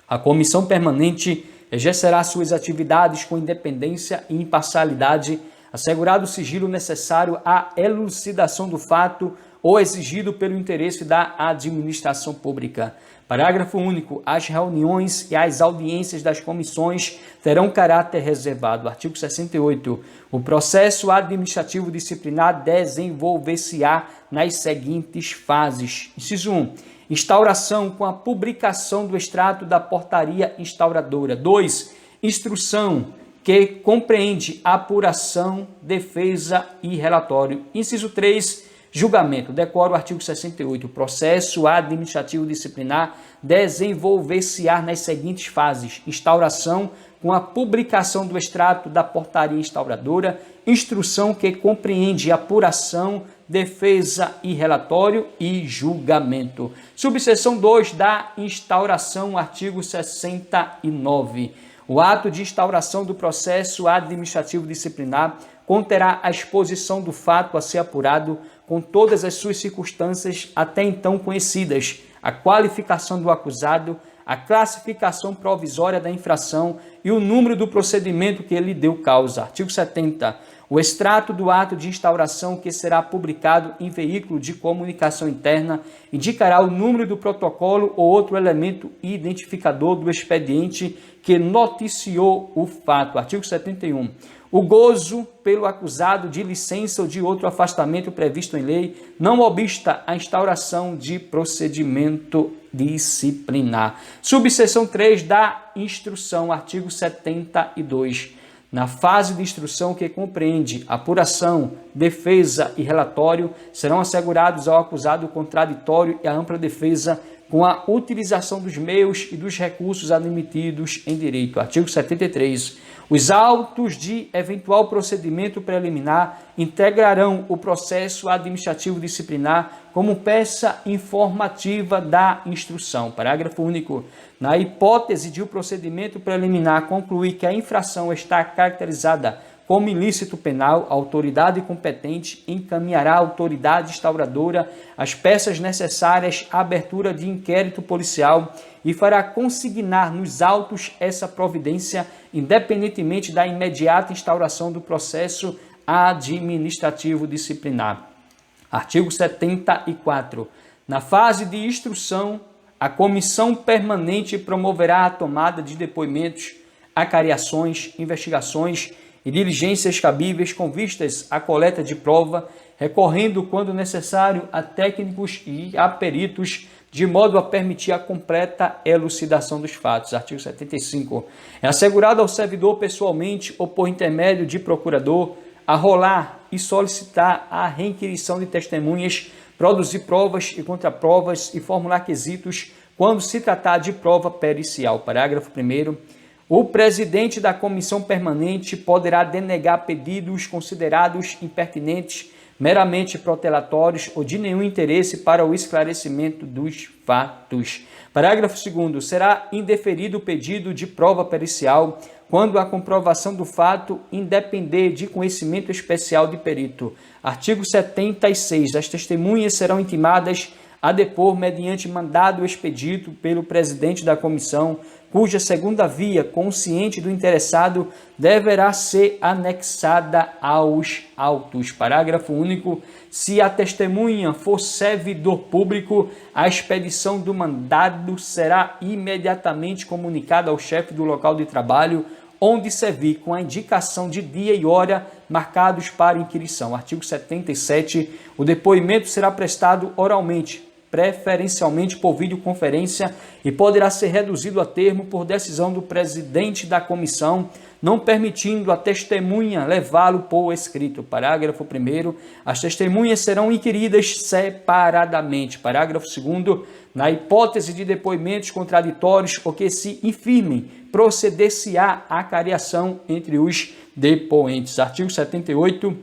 A comissão permanente exercerá suas atividades com independência e imparcialidade, assegurado o sigilo necessário à elucidação do fato ou exigido pelo interesse da administração pública. Parágrafo único. As reuniões e as audiências das comissões terão caráter reservado. Artigo 68. O processo administrativo disciplinar desenvolver-se-á nas seguintes fases. Inciso 1. Instauração com a publicação do extrato da portaria instauradora. 2. Instrução, que compreende apuração, defesa e relatório. Inciso 3, julgamento. Decora o artigo 68. O processo administrativo disciplinar desenvolver-se-á nas seguintes fases: instauração com a publicação do extrato da portaria instauradora, instrução que compreende apuração, defesa e relatório e julgamento. Subseção 2 da instauração, artigo 69. O ato de instauração do processo administrativo disciplinar conterá a exposição do fato a ser apurado com todas as suas circunstâncias até então conhecidas, a qualificação do acusado, a classificação provisória da infração e o número do procedimento que lhe deu causa. Artigo 70. O extrato do ato de instauração que será publicado em veículo de comunicação interna indicará o número do protocolo ou outro elemento identificador do expediente que noticiou o fato. Artigo 71. O gozo pelo acusado de licença ou de outro afastamento previsto em lei não obsta a instauração de procedimento disciplinar. Subseção 3 da instrução, artigo 72. Na fase de instrução que compreende apuração, defesa e relatório, serão assegurados ao acusado o contraditório e a ampla defesa com a utilização dos meios e dos recursos admitidos em direito. Artigo 73. Os autos de eventual procedimento preliminar integrarão o processo administrativo disciplinar como peça informativa da instrução. Parágrafo único. Na hipótese de o procedimento preliminar concluir que a infração está caracterizada como ilícito penal, a autoridade competente encaminhará à autoridade instauradora as peças necessárias à abertura de inquérito policial e fará consignar nos autos essa providência, independentemente da imediata instauração do processo administrativo disciplinar. Artigo 74. Na fase de instrução, a comissão permanente promoverá a tomada de depoimentos, acariações, investigações e diligências cabíveis com vistas à coleta de prova, recorrendo, quando necessário, a técnicos e a peritos, de modo a permitir a completa elucidação dos fatos. Artigo 75. É assegurado ao servidor pessoalmente ou por intermédio de procurador arrolar e solicitar a requisição de testemunhas, produzir provas e contraprovas e formular quesitos quando se tratar de prova pericial. Parágrafo 1º. O presidente da comissão permanente poderá denegar pedidos considerados impertinentes, meramente protelatórios ou de nenhum interesse para o esclarecimento dos fatos. Parágrafo 2º. Será indeferido o pedido de prova pericial quando a comprovação do fato independer de conhecimento especial de perito. Artigo 76. As testemunhas serão intimadas a depor mediante mandado expedito pelo presidente da comissão, cuja segunda via, consciente do interessado, deverá ser anexada aos autos. Parágrafo único. Se a testemunha for servidor público, a expedição do mandado será imediatamente comunicada ao chefe do local de trabalho, onde servir, com a indicação de dia e hora marcados para inquirição. Artigo 77. O depoimento será prestado oralmente, preferencialmente por videoconferência, e poderá ser reduzido a termo por decisão do presidente da comissão, não permitindo a testemunha levá-lo por escrito. Parágrafo 1º. As testemunhas serão inquiridas separadamente. Parágrafo 2º. Na hipótese de depoimentos contraditórios ou que se infirmem, proceder-se-á a cariação entre os depoentes. Artigo 78.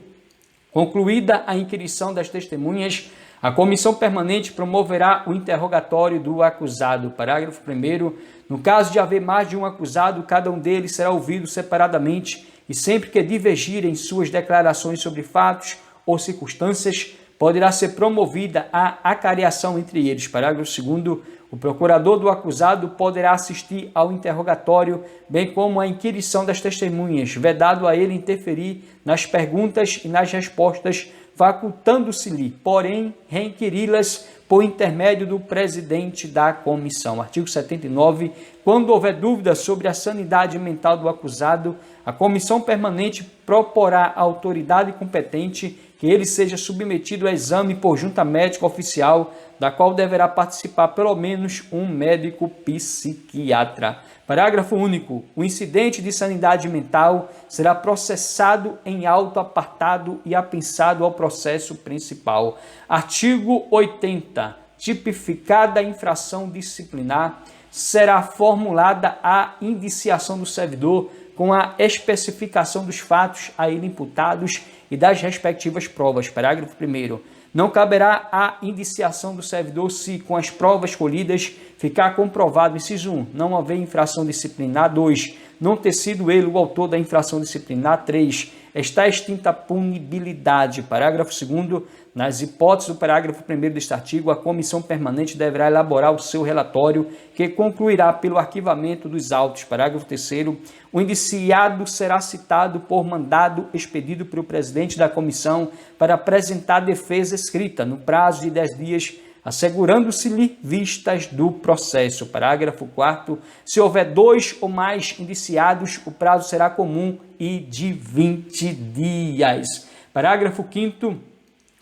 Concluída a inquirição das testemunhas, a comissão permanente promoverá o interrogatório do acusado. Parágrafo 1º. No caso de haver mais de um acusado, cada um deles será ouvido separadamente e sempre que divergirem suas declarações sobre fatos ou circunstâncias, poderá ser promovida a acariação entre eles. Parágrafo 2º. O procurador do acusado poderá assistir ao interrogatório, bem como à inquirição das testemunhas, vedado a ele interferir nas perguntas e nas respostas, facultando-se-lhe, porém, reinquiri-las por intermédio do presidente da comissão. Artigo 79. Quando houver dúvida sobre a sanidade mental do acusado, a comissão permanente proporá à autoridade competente que ele seja submetido a exame por junta médica oficial, da qual deverá participar pelo menos um médico psiquiatra. Parágrafo único. O incidente de sanidade mental será processado em auto apartado e apensado ao processo principal. Artigo 80. Tipificada a infração disciplinar, será formulada a indiciação do servidor com a especificação dos fatos a ele imputados e das respectivas provas. Parágrafo 1º. Não caberá a indiciação do servidor se, com as provas colhidas, ficar comprovado, inciso 1, não haver infração disciplinar. 2, não ter sido ele o autor da infração disciplinar. 3, está extinta a punibilidade. Parágrafo 2º. Nas hipóteses do parágrafo 1º deste artigo, a comissão permanente deverá elaborar o seu relatório, que concluirá pelo arquivamento dos autos. Parágrafo 3º. O indiciado será citado por mandado expedido pelo presidente da comissão para apresentar defesa escrita no prazo de 10 dias, assegurando-se-lhe vistas do processo. Parágrafo 4º. Se houver 2 ou mais indiciados, o prazo será comum e de 20 dias. Parágrafo 5º.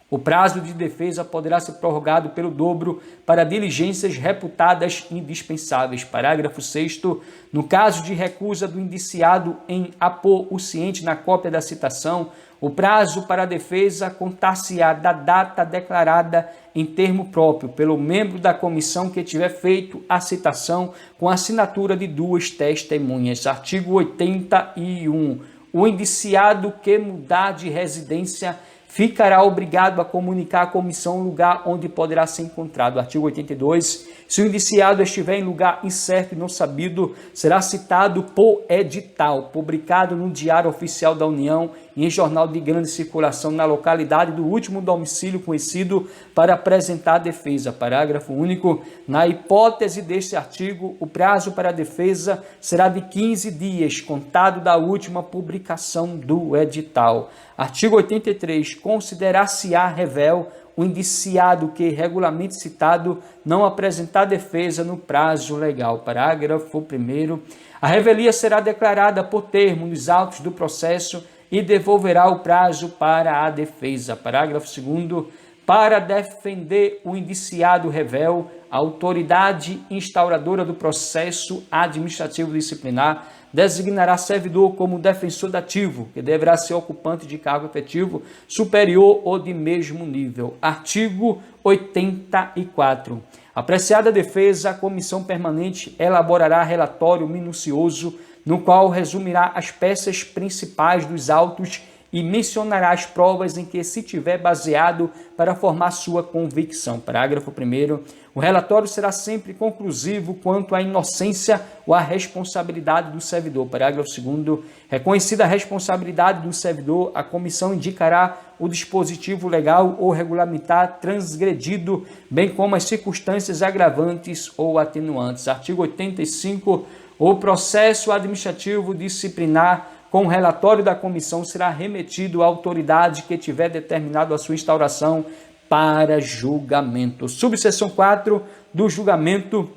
O prazo de defesa poderá ser prorrogado pelo dobro para diligências reputadas indispensáveis. Parágrafo 6º. No caso de recusa do indiciado em apor o ciente na cópia da citação, o prazo para a defesa contar-se-á da data declarada em termo próprio pelo membro da comissão que tiver feito a citação com a assinatura de 2 testemunhas. Artigo 81. O indiciado que mudar de residência ficará obrigado a comunicar à comissão o lugar onde poderá ser encontrado. Artigo 82. Se o indiciado estiver em lugar incerto e não sabido, será citado por edital, publicado no Diário Oficial da União e em jornal de grande circulação na localidade do último domicílio conhecido, para apresentar a defesa. Parágrafo único. Na hipótese deste artigo, o prazo para a defesa será de 15 dias, contado da última publicação do edital. Artigo 83. Considerar-se-á revel o indiciado que, regularmente citado, não apresentar defesa no prazo legal. Parágrafo 1º. A revelia será declarada por termo nos autos do processo e devolverá o prazo para a defesa. Parágrafo 2º. Para defender o indiciado revel, a autoridade instauradora do processo administrativo disciplinar designará servidor como defensor dativo, que deverá ser ocupante de cargo efetivo superior ou de mesmo nível. Artigo 84. Apreciada a defesa, a comissão permanente elaborará relatório minucioso no qual resumirá as peças principais dos autos e mencionará as provas em que se tiver baseado para formar sua convicção. Parágrafo 1º. O relatório será sempre conclusivo quanto à inocência ou à responsabilidade do servidor. Parágrafo 2º. Reconhecida a responsabilidade do servidor, a comissão indicará o dispositivo legal ou regulamentar transgredido, bem como as circunstâncias agravantes ou atenuantes. Artigo 85. O processo administrativo disciplinar com o relatório da comissão será remetido à autoridade que tiver determinado a sua instauração para julgamento. Subseção 4 do julgamento,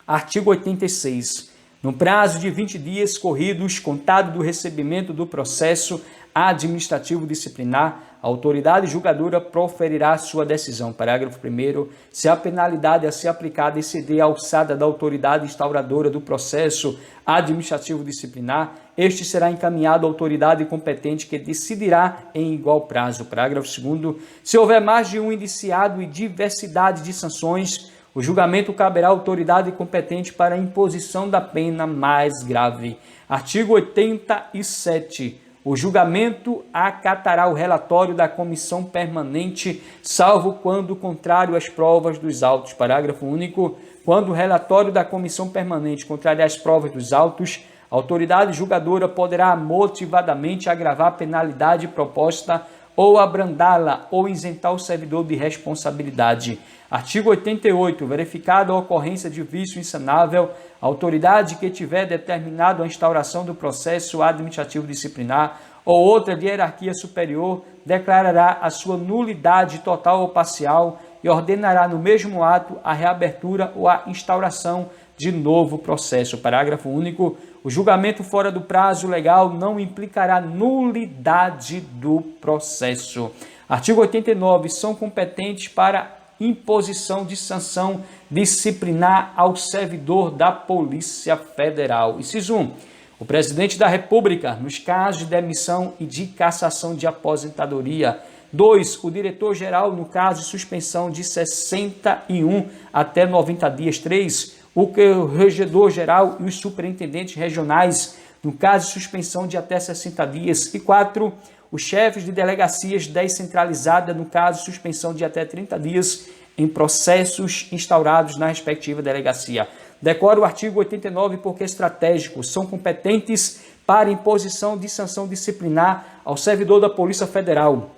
artigo 86. No prazo de 20 dias corridos, contado do recebimento do processo administrativo disciplinar, a autoridade julgadora proferirá sua decisão. Parágrafo 1º. Se a penalidade a ser aplicada exceder a alçada da autoridade instauradora do processo administrativo disciplinar, este será encaminhado à autoridade competente que decidirá em igual prazo. Parágrafo 2º. Se houver mais de um indiciado e diversidade de sanções, o julgamento caberá à autoridade competente para a imposição da pena mais grave. Artigo 87. O julgamento acatará o relatório da comissão permanente, salvo quando contrário às provas dos autos. Parágrafo único. Quando o relatório da comissão permanente contrariar as provas dos autos, a autoridade julgadora poderá motivadamente agravar a penalidade proposta ou abrandá-la ou isentar o servidor de responsabilidade. Artigo 88. Verificada a ocorrência de vício insanável, a autoridade que tiver determinado a instauração do processo administrativo disciplinar ou outra de hierarquia superior declarará a sua nulidade total ou parcial e ordenará no mesmo ato a reabertura ou a instauração de novo processo. Parágrafo único. O julgamento fora do prazo legal não implicará nulidade do processo. Artigo 89. São competentes para imposição de sanção disciplinar ao servidor da Polícia Federal. Inciso 1. O presidente da República, nos casos de demissão e de cassação de aposentadoria. 2. O diretor-geral, no caso de suspensão de 61 até 90 dias. 3. O corregedor-geral e os superintendentes regionais, no caso de suspensão de até 60 dias. E 4. Os chefes de delegacias descentralizadas, no caso de suspensão de até 30 dias, em processos instaurados na respectiva delegacia. Decora o artigo 89 porque estratégicos são competentes para imposição de sanção disciplinar ao servidor da Polícia Federal.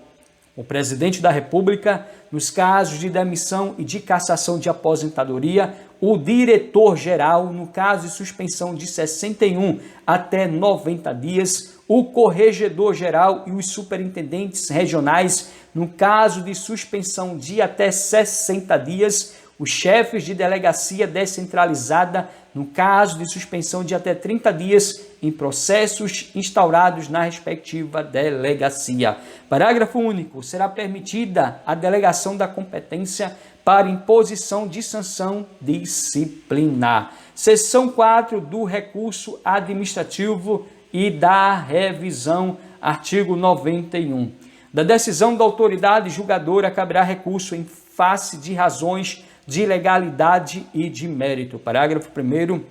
O presidente da República, nos casos de demissão e de cassação de aposentadoria, o diretor-geral, no caso de suspensão de 61 até 90 dias, o corregedor-geral e os superintendentes regionais, no caso de suspensão de até 60 dias, os chefes de delegacia descentralizada, no caso de suspensão de até 30 dias, em processos instaurados na respectiva delegacia. Parágrafo único. Será permitida a delegação da competência para imposição de sanção disciplinar. Seção 4 do recurso administrativo e da revisão, artigo 91. Da decisão da autoridade julgadora caberá recurso em face de razões de legalidade e de mérito. Parágrafo 1º.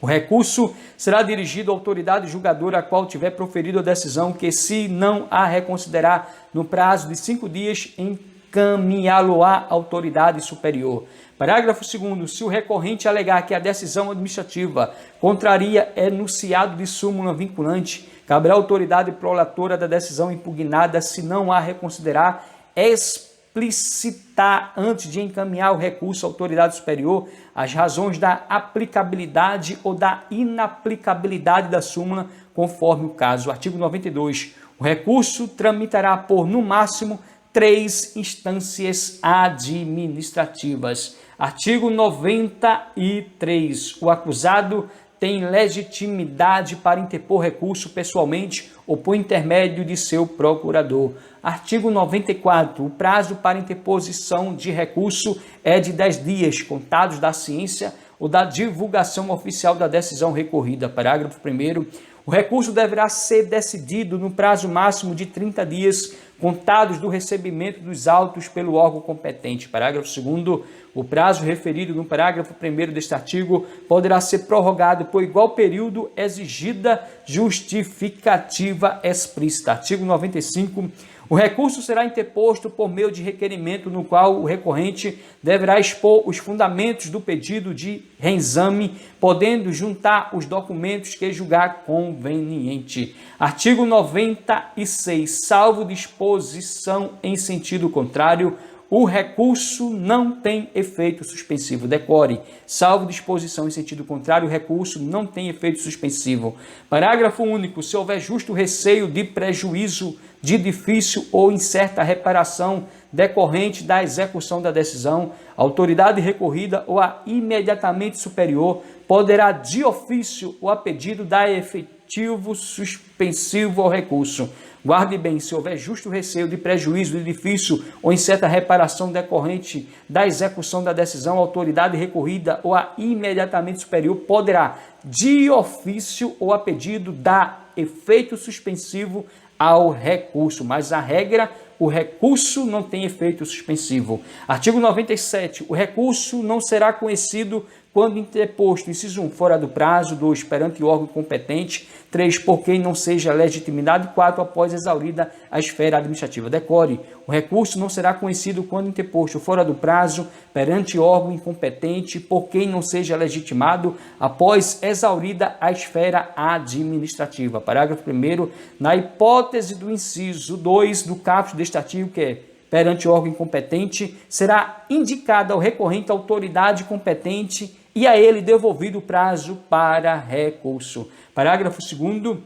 O recurso será dirigido à autoridade julgadora a qual tiver proferido a decisão que, se não a reconsiderar no prazo de 5 dias, encaminhá-lo à autoridade superior. Parágrafo 2º. Se o recorrente alegar que a decisão administrativa contraria enunciado de súmula vinculante, caberá à autoridade prolatora da decisão impugnada, se não a reconsiderar, explicitar antes de encaminhar o recurso à autoridade superior as razões da aplicabilidade ou da inaplicabilidade da súmula, conforme o caso. Artigo 92. O recurso tramitará por, no máximo, 3 instâncias administrativas. Artigo 93. O acusado tem legitimidade para interpor recurso pessoalmente ou por intermédio de seu procurador. Artigo 94. O prazo para interposição de recurso é de 10 dias, contados da ciência ou da divulgação oficial da decisão recorrida. Parágrafo 1º. O recurso deverá ser decidido no prazo máximo de 30 dias, contados do recebimento dos autos pelo órgão competente. Parágrafo 2º. O prazo referido no parágrafo 1º deste artigo poderá ser prorrogado por igual período exigida justificativa explícita. Artigo 95. O recurso será interposto por meio de requerimento no qual o recorrente deverá expor os fundamentos do pedido de reexame, podendo juntar os documentos que julgar conveniente. Artigo 96. Salvo disposição em sentido contrário, o recurso não tem efeito suspensivo. Decore. Salvo disposição em sentido contrário, o recurso não tem efeito suspensivo. Parágrafo único. Se houver justo receio de prejuízo de difícil ou incerta reparação decorrente da execução da decisão, a autoridade recorrida ou a imediatamente superior poderá, de ofício ou a pedido, dar efetivo suspensivo ao recurso. Guarde bem, se houver justo receio de prejuízo de difícil ou incerta reparação decorrente da execução da decisão, a autoridade recorrida ou a imediatamente superior poderá, de ofício ou a pedido, dar efeito suspensivo ao recurso, mas a regra, o recurso não tem efeito suspensivo. Artigo 97. O recurso não será conhecido quando interposto, inciso 1, fora do prazo, 2, perante o órgão competente, 3, por quem não seja legitimidade, 4, após exaurida a esfera administrativa. Decore. O recurso não será conhecido quando interposto fora do prazo, perante órgão incompetente, por quem não seja legitimado, após exaurida a esfera administrativa. Parágrafo 1º. Na hipótese do inciso 2 do caput deste artigo, que é perante órgão incompetente, será indicada ao recorrente a autoridade competente e a ele devolvido o prazo para recurso. Parágrafo 2º.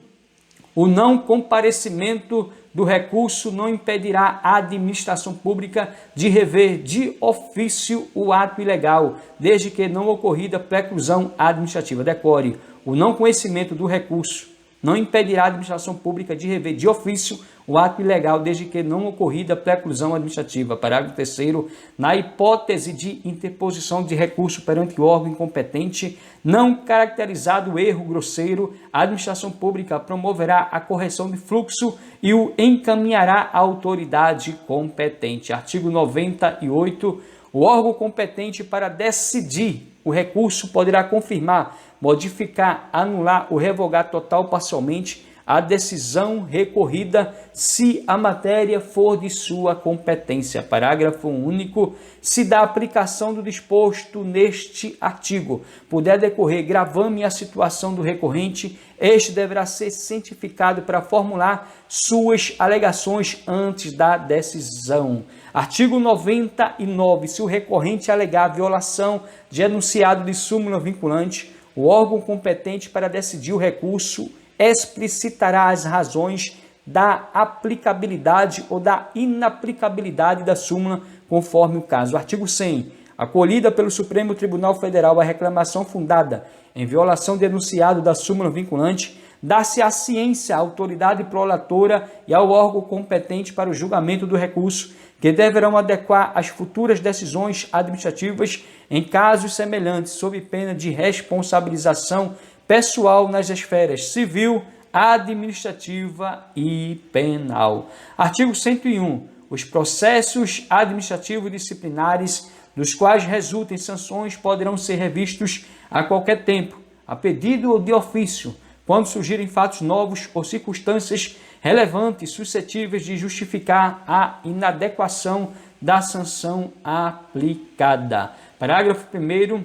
O não comparecimento do recurso não impedirá a administração pública de rever de ofício o ato ilegal, desde que não ocorrida preclusão administrativa. Decore. O não conhecimento do recurso não impedirá a administração pública de rever de ofício o ato ilegal, desde que não ocorrida preclusão administrativa. Parágrafo 3º. Na hipótese de interposição de recurso perante o órgão incompetente, não caracterizado erro grosseiro, a administração pública promoverá a correção de fluxo e o encaminhará à autoridade competente. Artigo 98. O órgão competente para decidir o recurso poderá confirmar, modificar, anular ou revogar total ou parcialmente a decisão recorrida se a matéria for de sua competência. Parágrafo único. Se da aplicação do disposto neste artigo puder decorrer gravame à situação do recorrente, este deverá ser cientificado para formular suas alegações antes da decisão. Artigo 99. Se o recorrente alegar violação de enunciado de súmula vinculante, o órgão competente para decidir o recurso explicitará as razões da aplicabilidade ou da inaplicabilidade da súmula, conforme o caso. Artigo 100. Acolhida pelo Supremo Tribunal Federal a reclamação fundada em violação de enunciado da súmula vinculante, dá-se à ciência, à autoridade prolatora e ao órgão competente para o julgamento do recurso, que deverão adequar as futuras decisões administrativas em casos semelhantes, sob pena de responsabilização pessoal nas esferas civil, administrativa e penal. Artigo 101. Os processos administrativos disciplinares dos quais resultem sanções poderão ser revistos a qualquer tempo, a pedido ou de ofício, quando surgirem fatos novos ou circunstâncias relevantes suscetíveis de justificar a inadequação da sanção aplicada. Parágrafo 1º.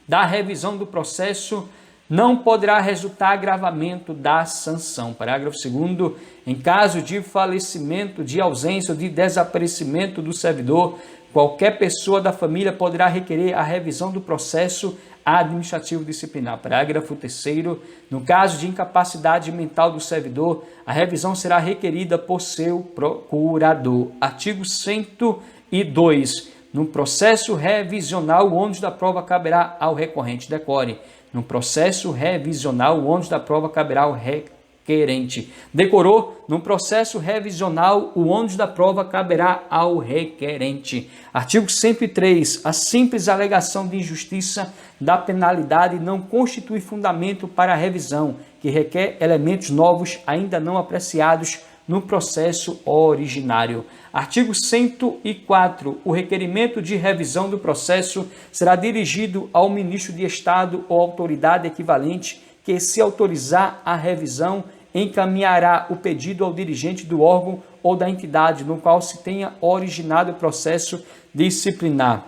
Da revisão do processo não poderá resultar agravamento da sanção. Parágrafo 2º. Em caso de falecimento, de ausência ou de desaparecimento do servidor, qualquer pessoa da família poderá requerer a revisão do processo administrativo disciplinar. Parágrafo 3º. No caso de incapacidade mental do servidor, a revisão será requerida por seu procurador. Artigo 102. No processo revisional, o ônus da prova caberá ao recorrente. Decore. No processo revisional, o ônus da prova caberá ao requerente. Decorou? No processo revisional, o ônus da prova caberá ao requerente. Artigo 103. A simples alegação de injustiça da penalidade não constitui fundamento para a revisão, que requer elementos novos ainda não apreciados no processo originário. Artigo 104. O requerimento de revisão do processo será dirigido ao ministro de Estado ou autoridade equivalente que, se autorizar a revisão, encaminhará o pedido ao dirigente do órgão ou da entidade no qual se tenha originado o processo disciplinar.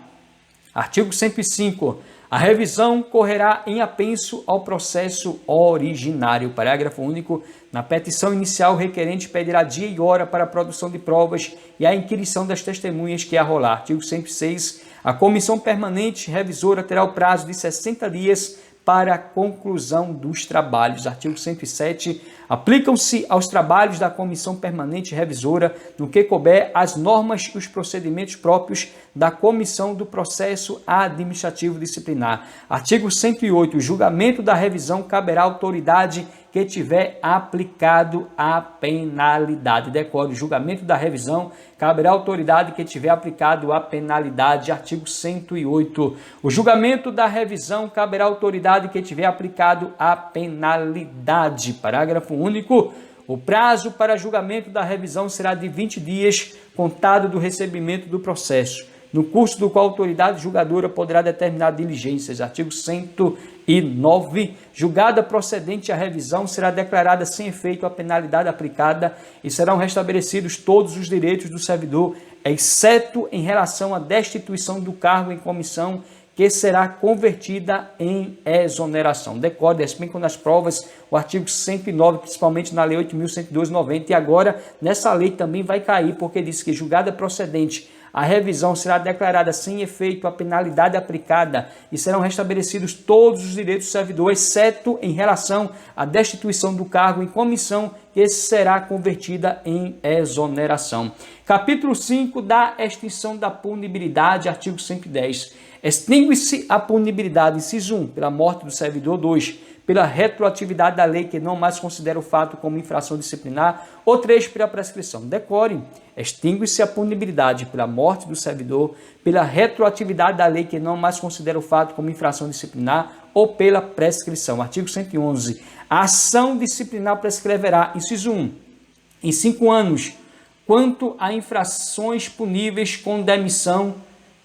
Artigo 105. A revisão correrá em apenso ao processo originário. Parágrafo único. Na petição inicial, o requerente pedirá dia e hora para a produção de provas e a inquirição das testemunhas que arrolar. Artigo 106. A comissão permanente revisora terá o prazo de 60 dias para a conclusão dos trabalhos. Artigo 107. Aplicam-se aos trabalhos da Comissão Permanente Revisora, no que couber, as normas e os procedimentos próprios da Comissão do Processo Administrativo Disciplinar. Artigo 108. O julgamento da revisão caberá à autoridade que tiver aplicado a penalidade. Decore: o julgamento da revisão caberá à autoridade que tiver aplicado a penalidade. Artigo 108. O julgamento da revisão caberá à autoridade que tiver aplicado a penalidade. Parágrafo único. O prazo para julgamento da revisão será de 20 dias, contado do recebimento do processo, no curso do qual a autoridade julgadora poderá determinar diligências. Artigo 109. Julgada procedente a revisão, será declarada sem efeito a penalidade aplicada e serão restabelecidos todos os direitos do servidor, exceto em relação à destituição do cargo em comissão, que será convertida em exoneração. Decore, despencam nas provas o artigo 109, principalmente na Lei 8.102/90, e agora nessa lei também vai cair, porque diz que julgada procedente a revisão será declarada sem efeito a penalidade aplicada e serão restabelecidos todos os direitos do servidor, exceto em relação à destituição do cargo em comissão, que será convertida em exoneração. Capítulo 5 da extinção da punibilidade, artigo 110. Extingue-se a punibilidade, inciso 1, pela morte do servidor. 2, pela retroatividade da lei que não mais considera o fato como infração disciplinar. Ou 3, pela prescrição. Decore: extingue-se a punibilidade pela morte do servidor, pela retroatividade da lei que não mais considera o fato como infração disciplinar ou pela prescrição. Artigo 111. A ação disciplinar prescreverá, inciso 1, em 5 anos, quanto a infrações puníveis com demissão,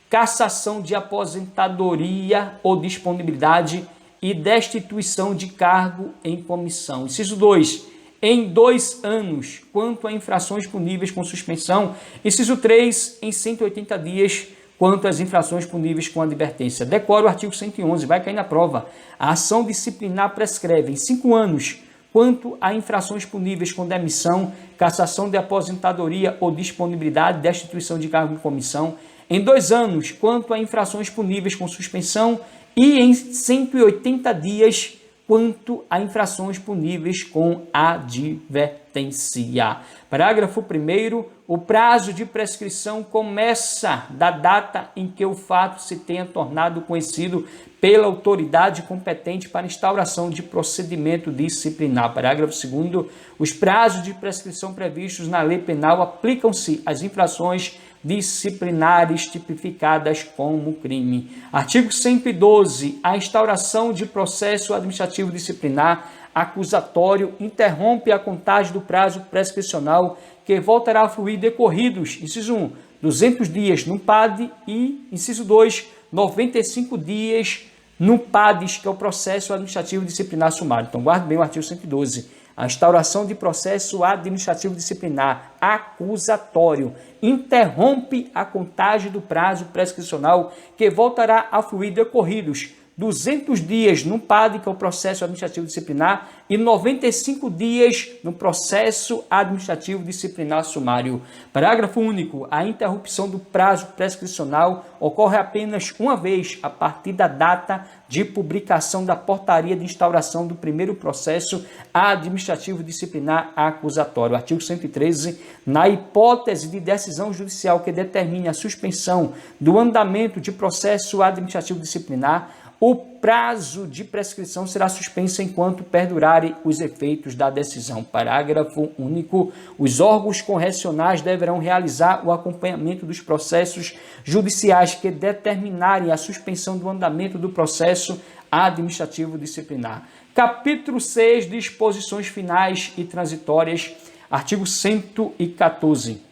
cassação de aposentadoria ou disponibilidade e destituição de cargo em comissão. Inciso 2, em 2 anos, quanto a infrações puníveis com suspensão. Inciso 3, em 180 dias, quanto às infrações puníveis com advertência. Decore o artigo 111, vai cair na prova. A ação disciplinar prescreve em 5 anos, quanto a infrações puníveis com demissão, cassação de aposentadoria ou disponibilidade, destituição de cargo em comissão. Em 2 anos, quanto a infrações puníveis com suspensão, e em 180 dias, quanto a infrações puníveis com advertência. Parágrafo 1º. O prazo de prescrição começa da data em que o fato se tenha tornado conhecido pela autoridade competente para instauração de procedimento disciplinar. Parágrafo 2º. Os prazos de prescrição previstos na lei penal aplicam-se às infrações disciplinares tipificadas como crime. Artigo 112. A instauração de processo administrativo disciplinar acusatório interrompe a contagem do prazo prescricional, que voltará a fluir decorridos, inciso 1, 200 dias no PAD e, inciso 2, 95 dias no PADES, que é o processo administrativo disciplinar sumário. Então, guarde bem o artigo 112. A instauração de processo administrativo disciplinar acusatório interrompe a contagem do prazo prescricional, que voltará a fluir decorridos 200 dias no PAD, que é o processo administrativo disciplinar, e 95 dias no processo administrativo disciplinar sumário. Parágrafo único. A interrupção do prazo prescricional ocorre apenas uma vez a partir da data de publicação da portaria de instauração do primeiro processo administrativo disciplinar acusatório. Artigo 113. Na hipótese de decisão judicial que determine a suspensão do andamento de processo administrativo disciplinar, o prazo de prescrição será suspenso enquanto perdurarem os efeitos da decisão. Parágrafo único. Os órgãos correcionais deverão realizar o acompanhamento dos processos judiciais que determinarem a suspensão do andamento do processo administrativo disciplinar. Capítulo 6. Disposições finais e transitórias. Artigo 114.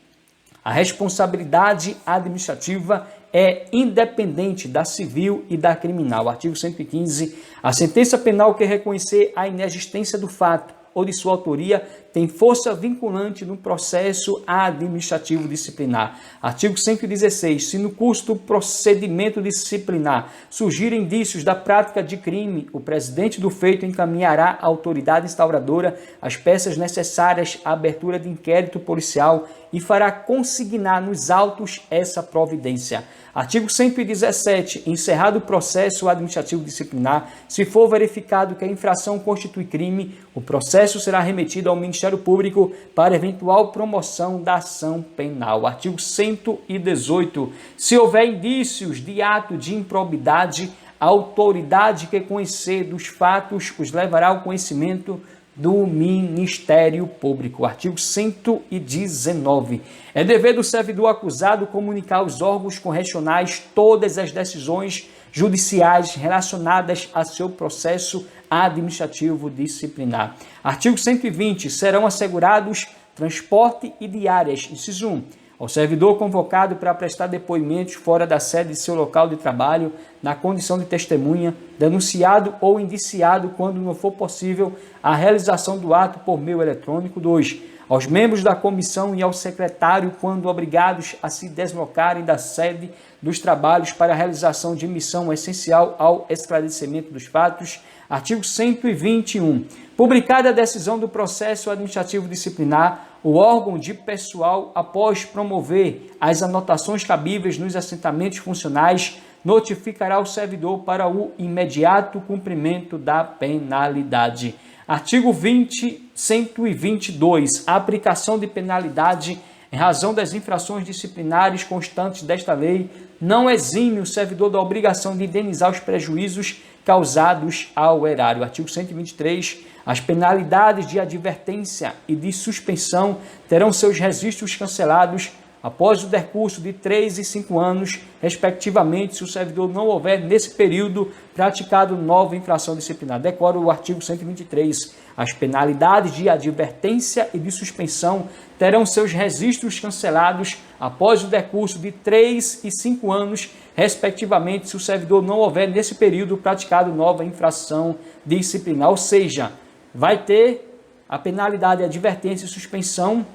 A responsabilidade administrativa é independente da civil e da criminal. Artigo 115. A sentença penal que reconhecer a inexistência do fato ou de sua autoria tem força vinculante no processo administrativo disciplinar. Artigo 116. Se no curso do procedimento disciplinar surgirem indícios da prática de crime, o presidente do feito encaminhará à autoridade instauradora as peças necessárias à abertura de inquérito policial e fará consignar nos autos essa providência. Artigo 117. Encerrado o processo administrativo disciplinar, se for verificado que a infração constitui crime, o processo será remetido ao Ministério Público para eventual promoção da ação penal. Artigo 118. Se houver indícios de ato de improbidade, a autoridade que conhecer dos fatos os levará ao conhecimento do Ministério Público. Artigo 119. É dever do servidor acusado comunicar aos órgãos correcionais todas as decisões judiciais relacionadas a seu processo administrativo disciplinar. Artigo 120. Serão assegurados transporte e diárias. Inciso 1. Ao servidor convocado para prestar depoimentos fora da sede de seu local de trabalho, na condição de testemunha, denunciado ou indiciado, quando não for possível, a realização do ato por meio eletrônico. 2. Aos membros da comissão e ao secretário, quando obrigados a se deslocarem da sede dos trabalhos para a realização de missão essencial ao esclarecimento dos fatos. Artigo 121. Publicada a decisão do processo administrativo disciplinar, o órgão de pessoal, após promover as anotações cabíveis nos assentamentos funcionais, notificará o servidor para o imediato cumprimento da penalidade. Artigo 122. A aplicação de penalidade em razão das infrações disciplinares constantes desta lei não exime o servidor da obrigação de indenizar os prejuízos causados ao erário. Artigo 123. As penalidades de advertência e de suspensão terão seus registros cancelados após o decurso de 3 e 5 anos, respectivamente, se o servidor não houver, nesse período, praticado nova infração disciplinar. Decora o artigo 123. As penalidades de advertência e de suspensão terão seus registros cancelados após o decurso de 3 e 5 anos, respectivamente, se o servidor não houver, nesse período, praticado nova infração disciplinar. Ou seja, vai ter a penalidade de advertência e suspensão.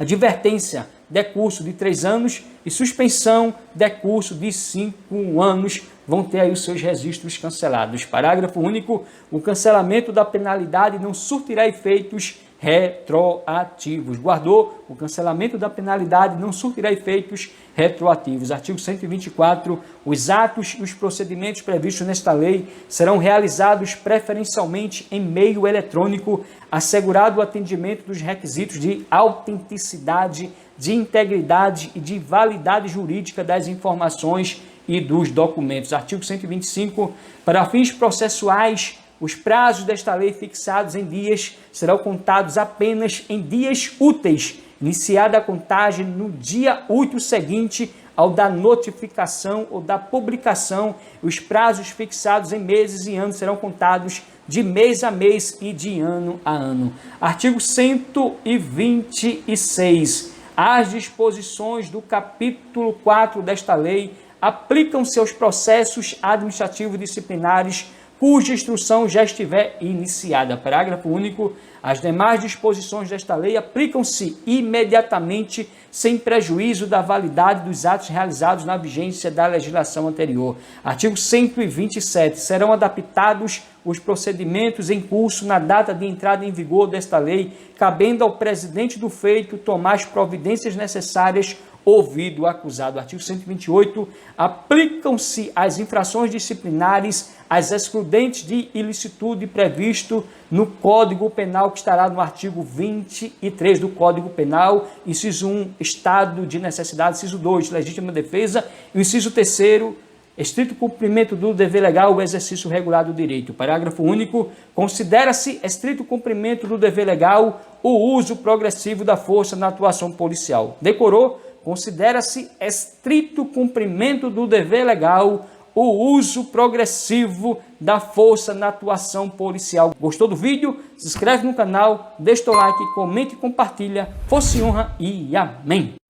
Advertência, decurso de 3 anos e suspensão, decurso de 5 anos, vão ter aí os seus registros cancelados. Parágrafo único. O cancelamento da penalidade não surtirá efeitos retroativos. Guardou? O cancelamento da penalidade não surtirá efeitos retroativos. Artigo 124. Os atos e os procedimentos previstos nesta lei serão realizados preferencialmente em meio eletrônico, assegurado o atendimento dos requisitos de autenticidade, de integridade e de validade jurídica das informações e dos documentos. Artigo 125. Para fins processuais, os prazos desta lei fixados em dias serão contados apenas em dias úteis, iniciada a contagem no dia útil seguinte ao da notificação ou da publicação. Os prazos fixados em meses e anos serão contados de mês a mês e de ano a ano. Artigo 126. As disposições do capítulo 4 desta lei aplicam-se aos processos administrativos disciplinares cuja instrução já estiver iniciada. Parágrafo único. As demais disposições desta lei aplicam-se imediatamente, sem prejuízo da validade dos atos realizados na vigência da legislação anterior. Artigo 127. Serão adaptados os procedimentos em curso na data de entrada em vigor desta lei, cabendo ao presidente do feito tomar as providências necessárias ouvido o acusado. Artigo 128. Aplicam-se às infrações disciplinares as excludentes de ilicitude previsto no Código Penal, que estará no artigo 23 do Código Penal, inciso 1, estado de necessidade, inciso 2, legítima defesa, e o inciso 3º, estrito cumprimento do dever legal, o exercício regular do direito. Parágrafo único. Considera-se estrito cumprimento do dever legal o uso progressivo da força na atuação policial. Decorou? Considera-se estrito cumprimento do dever legal o uso progressivo da força na atuação policial. Gostou do vídeo? Se inscreve no canal, deixa o like, comente e compartilha. Força e honra e amém!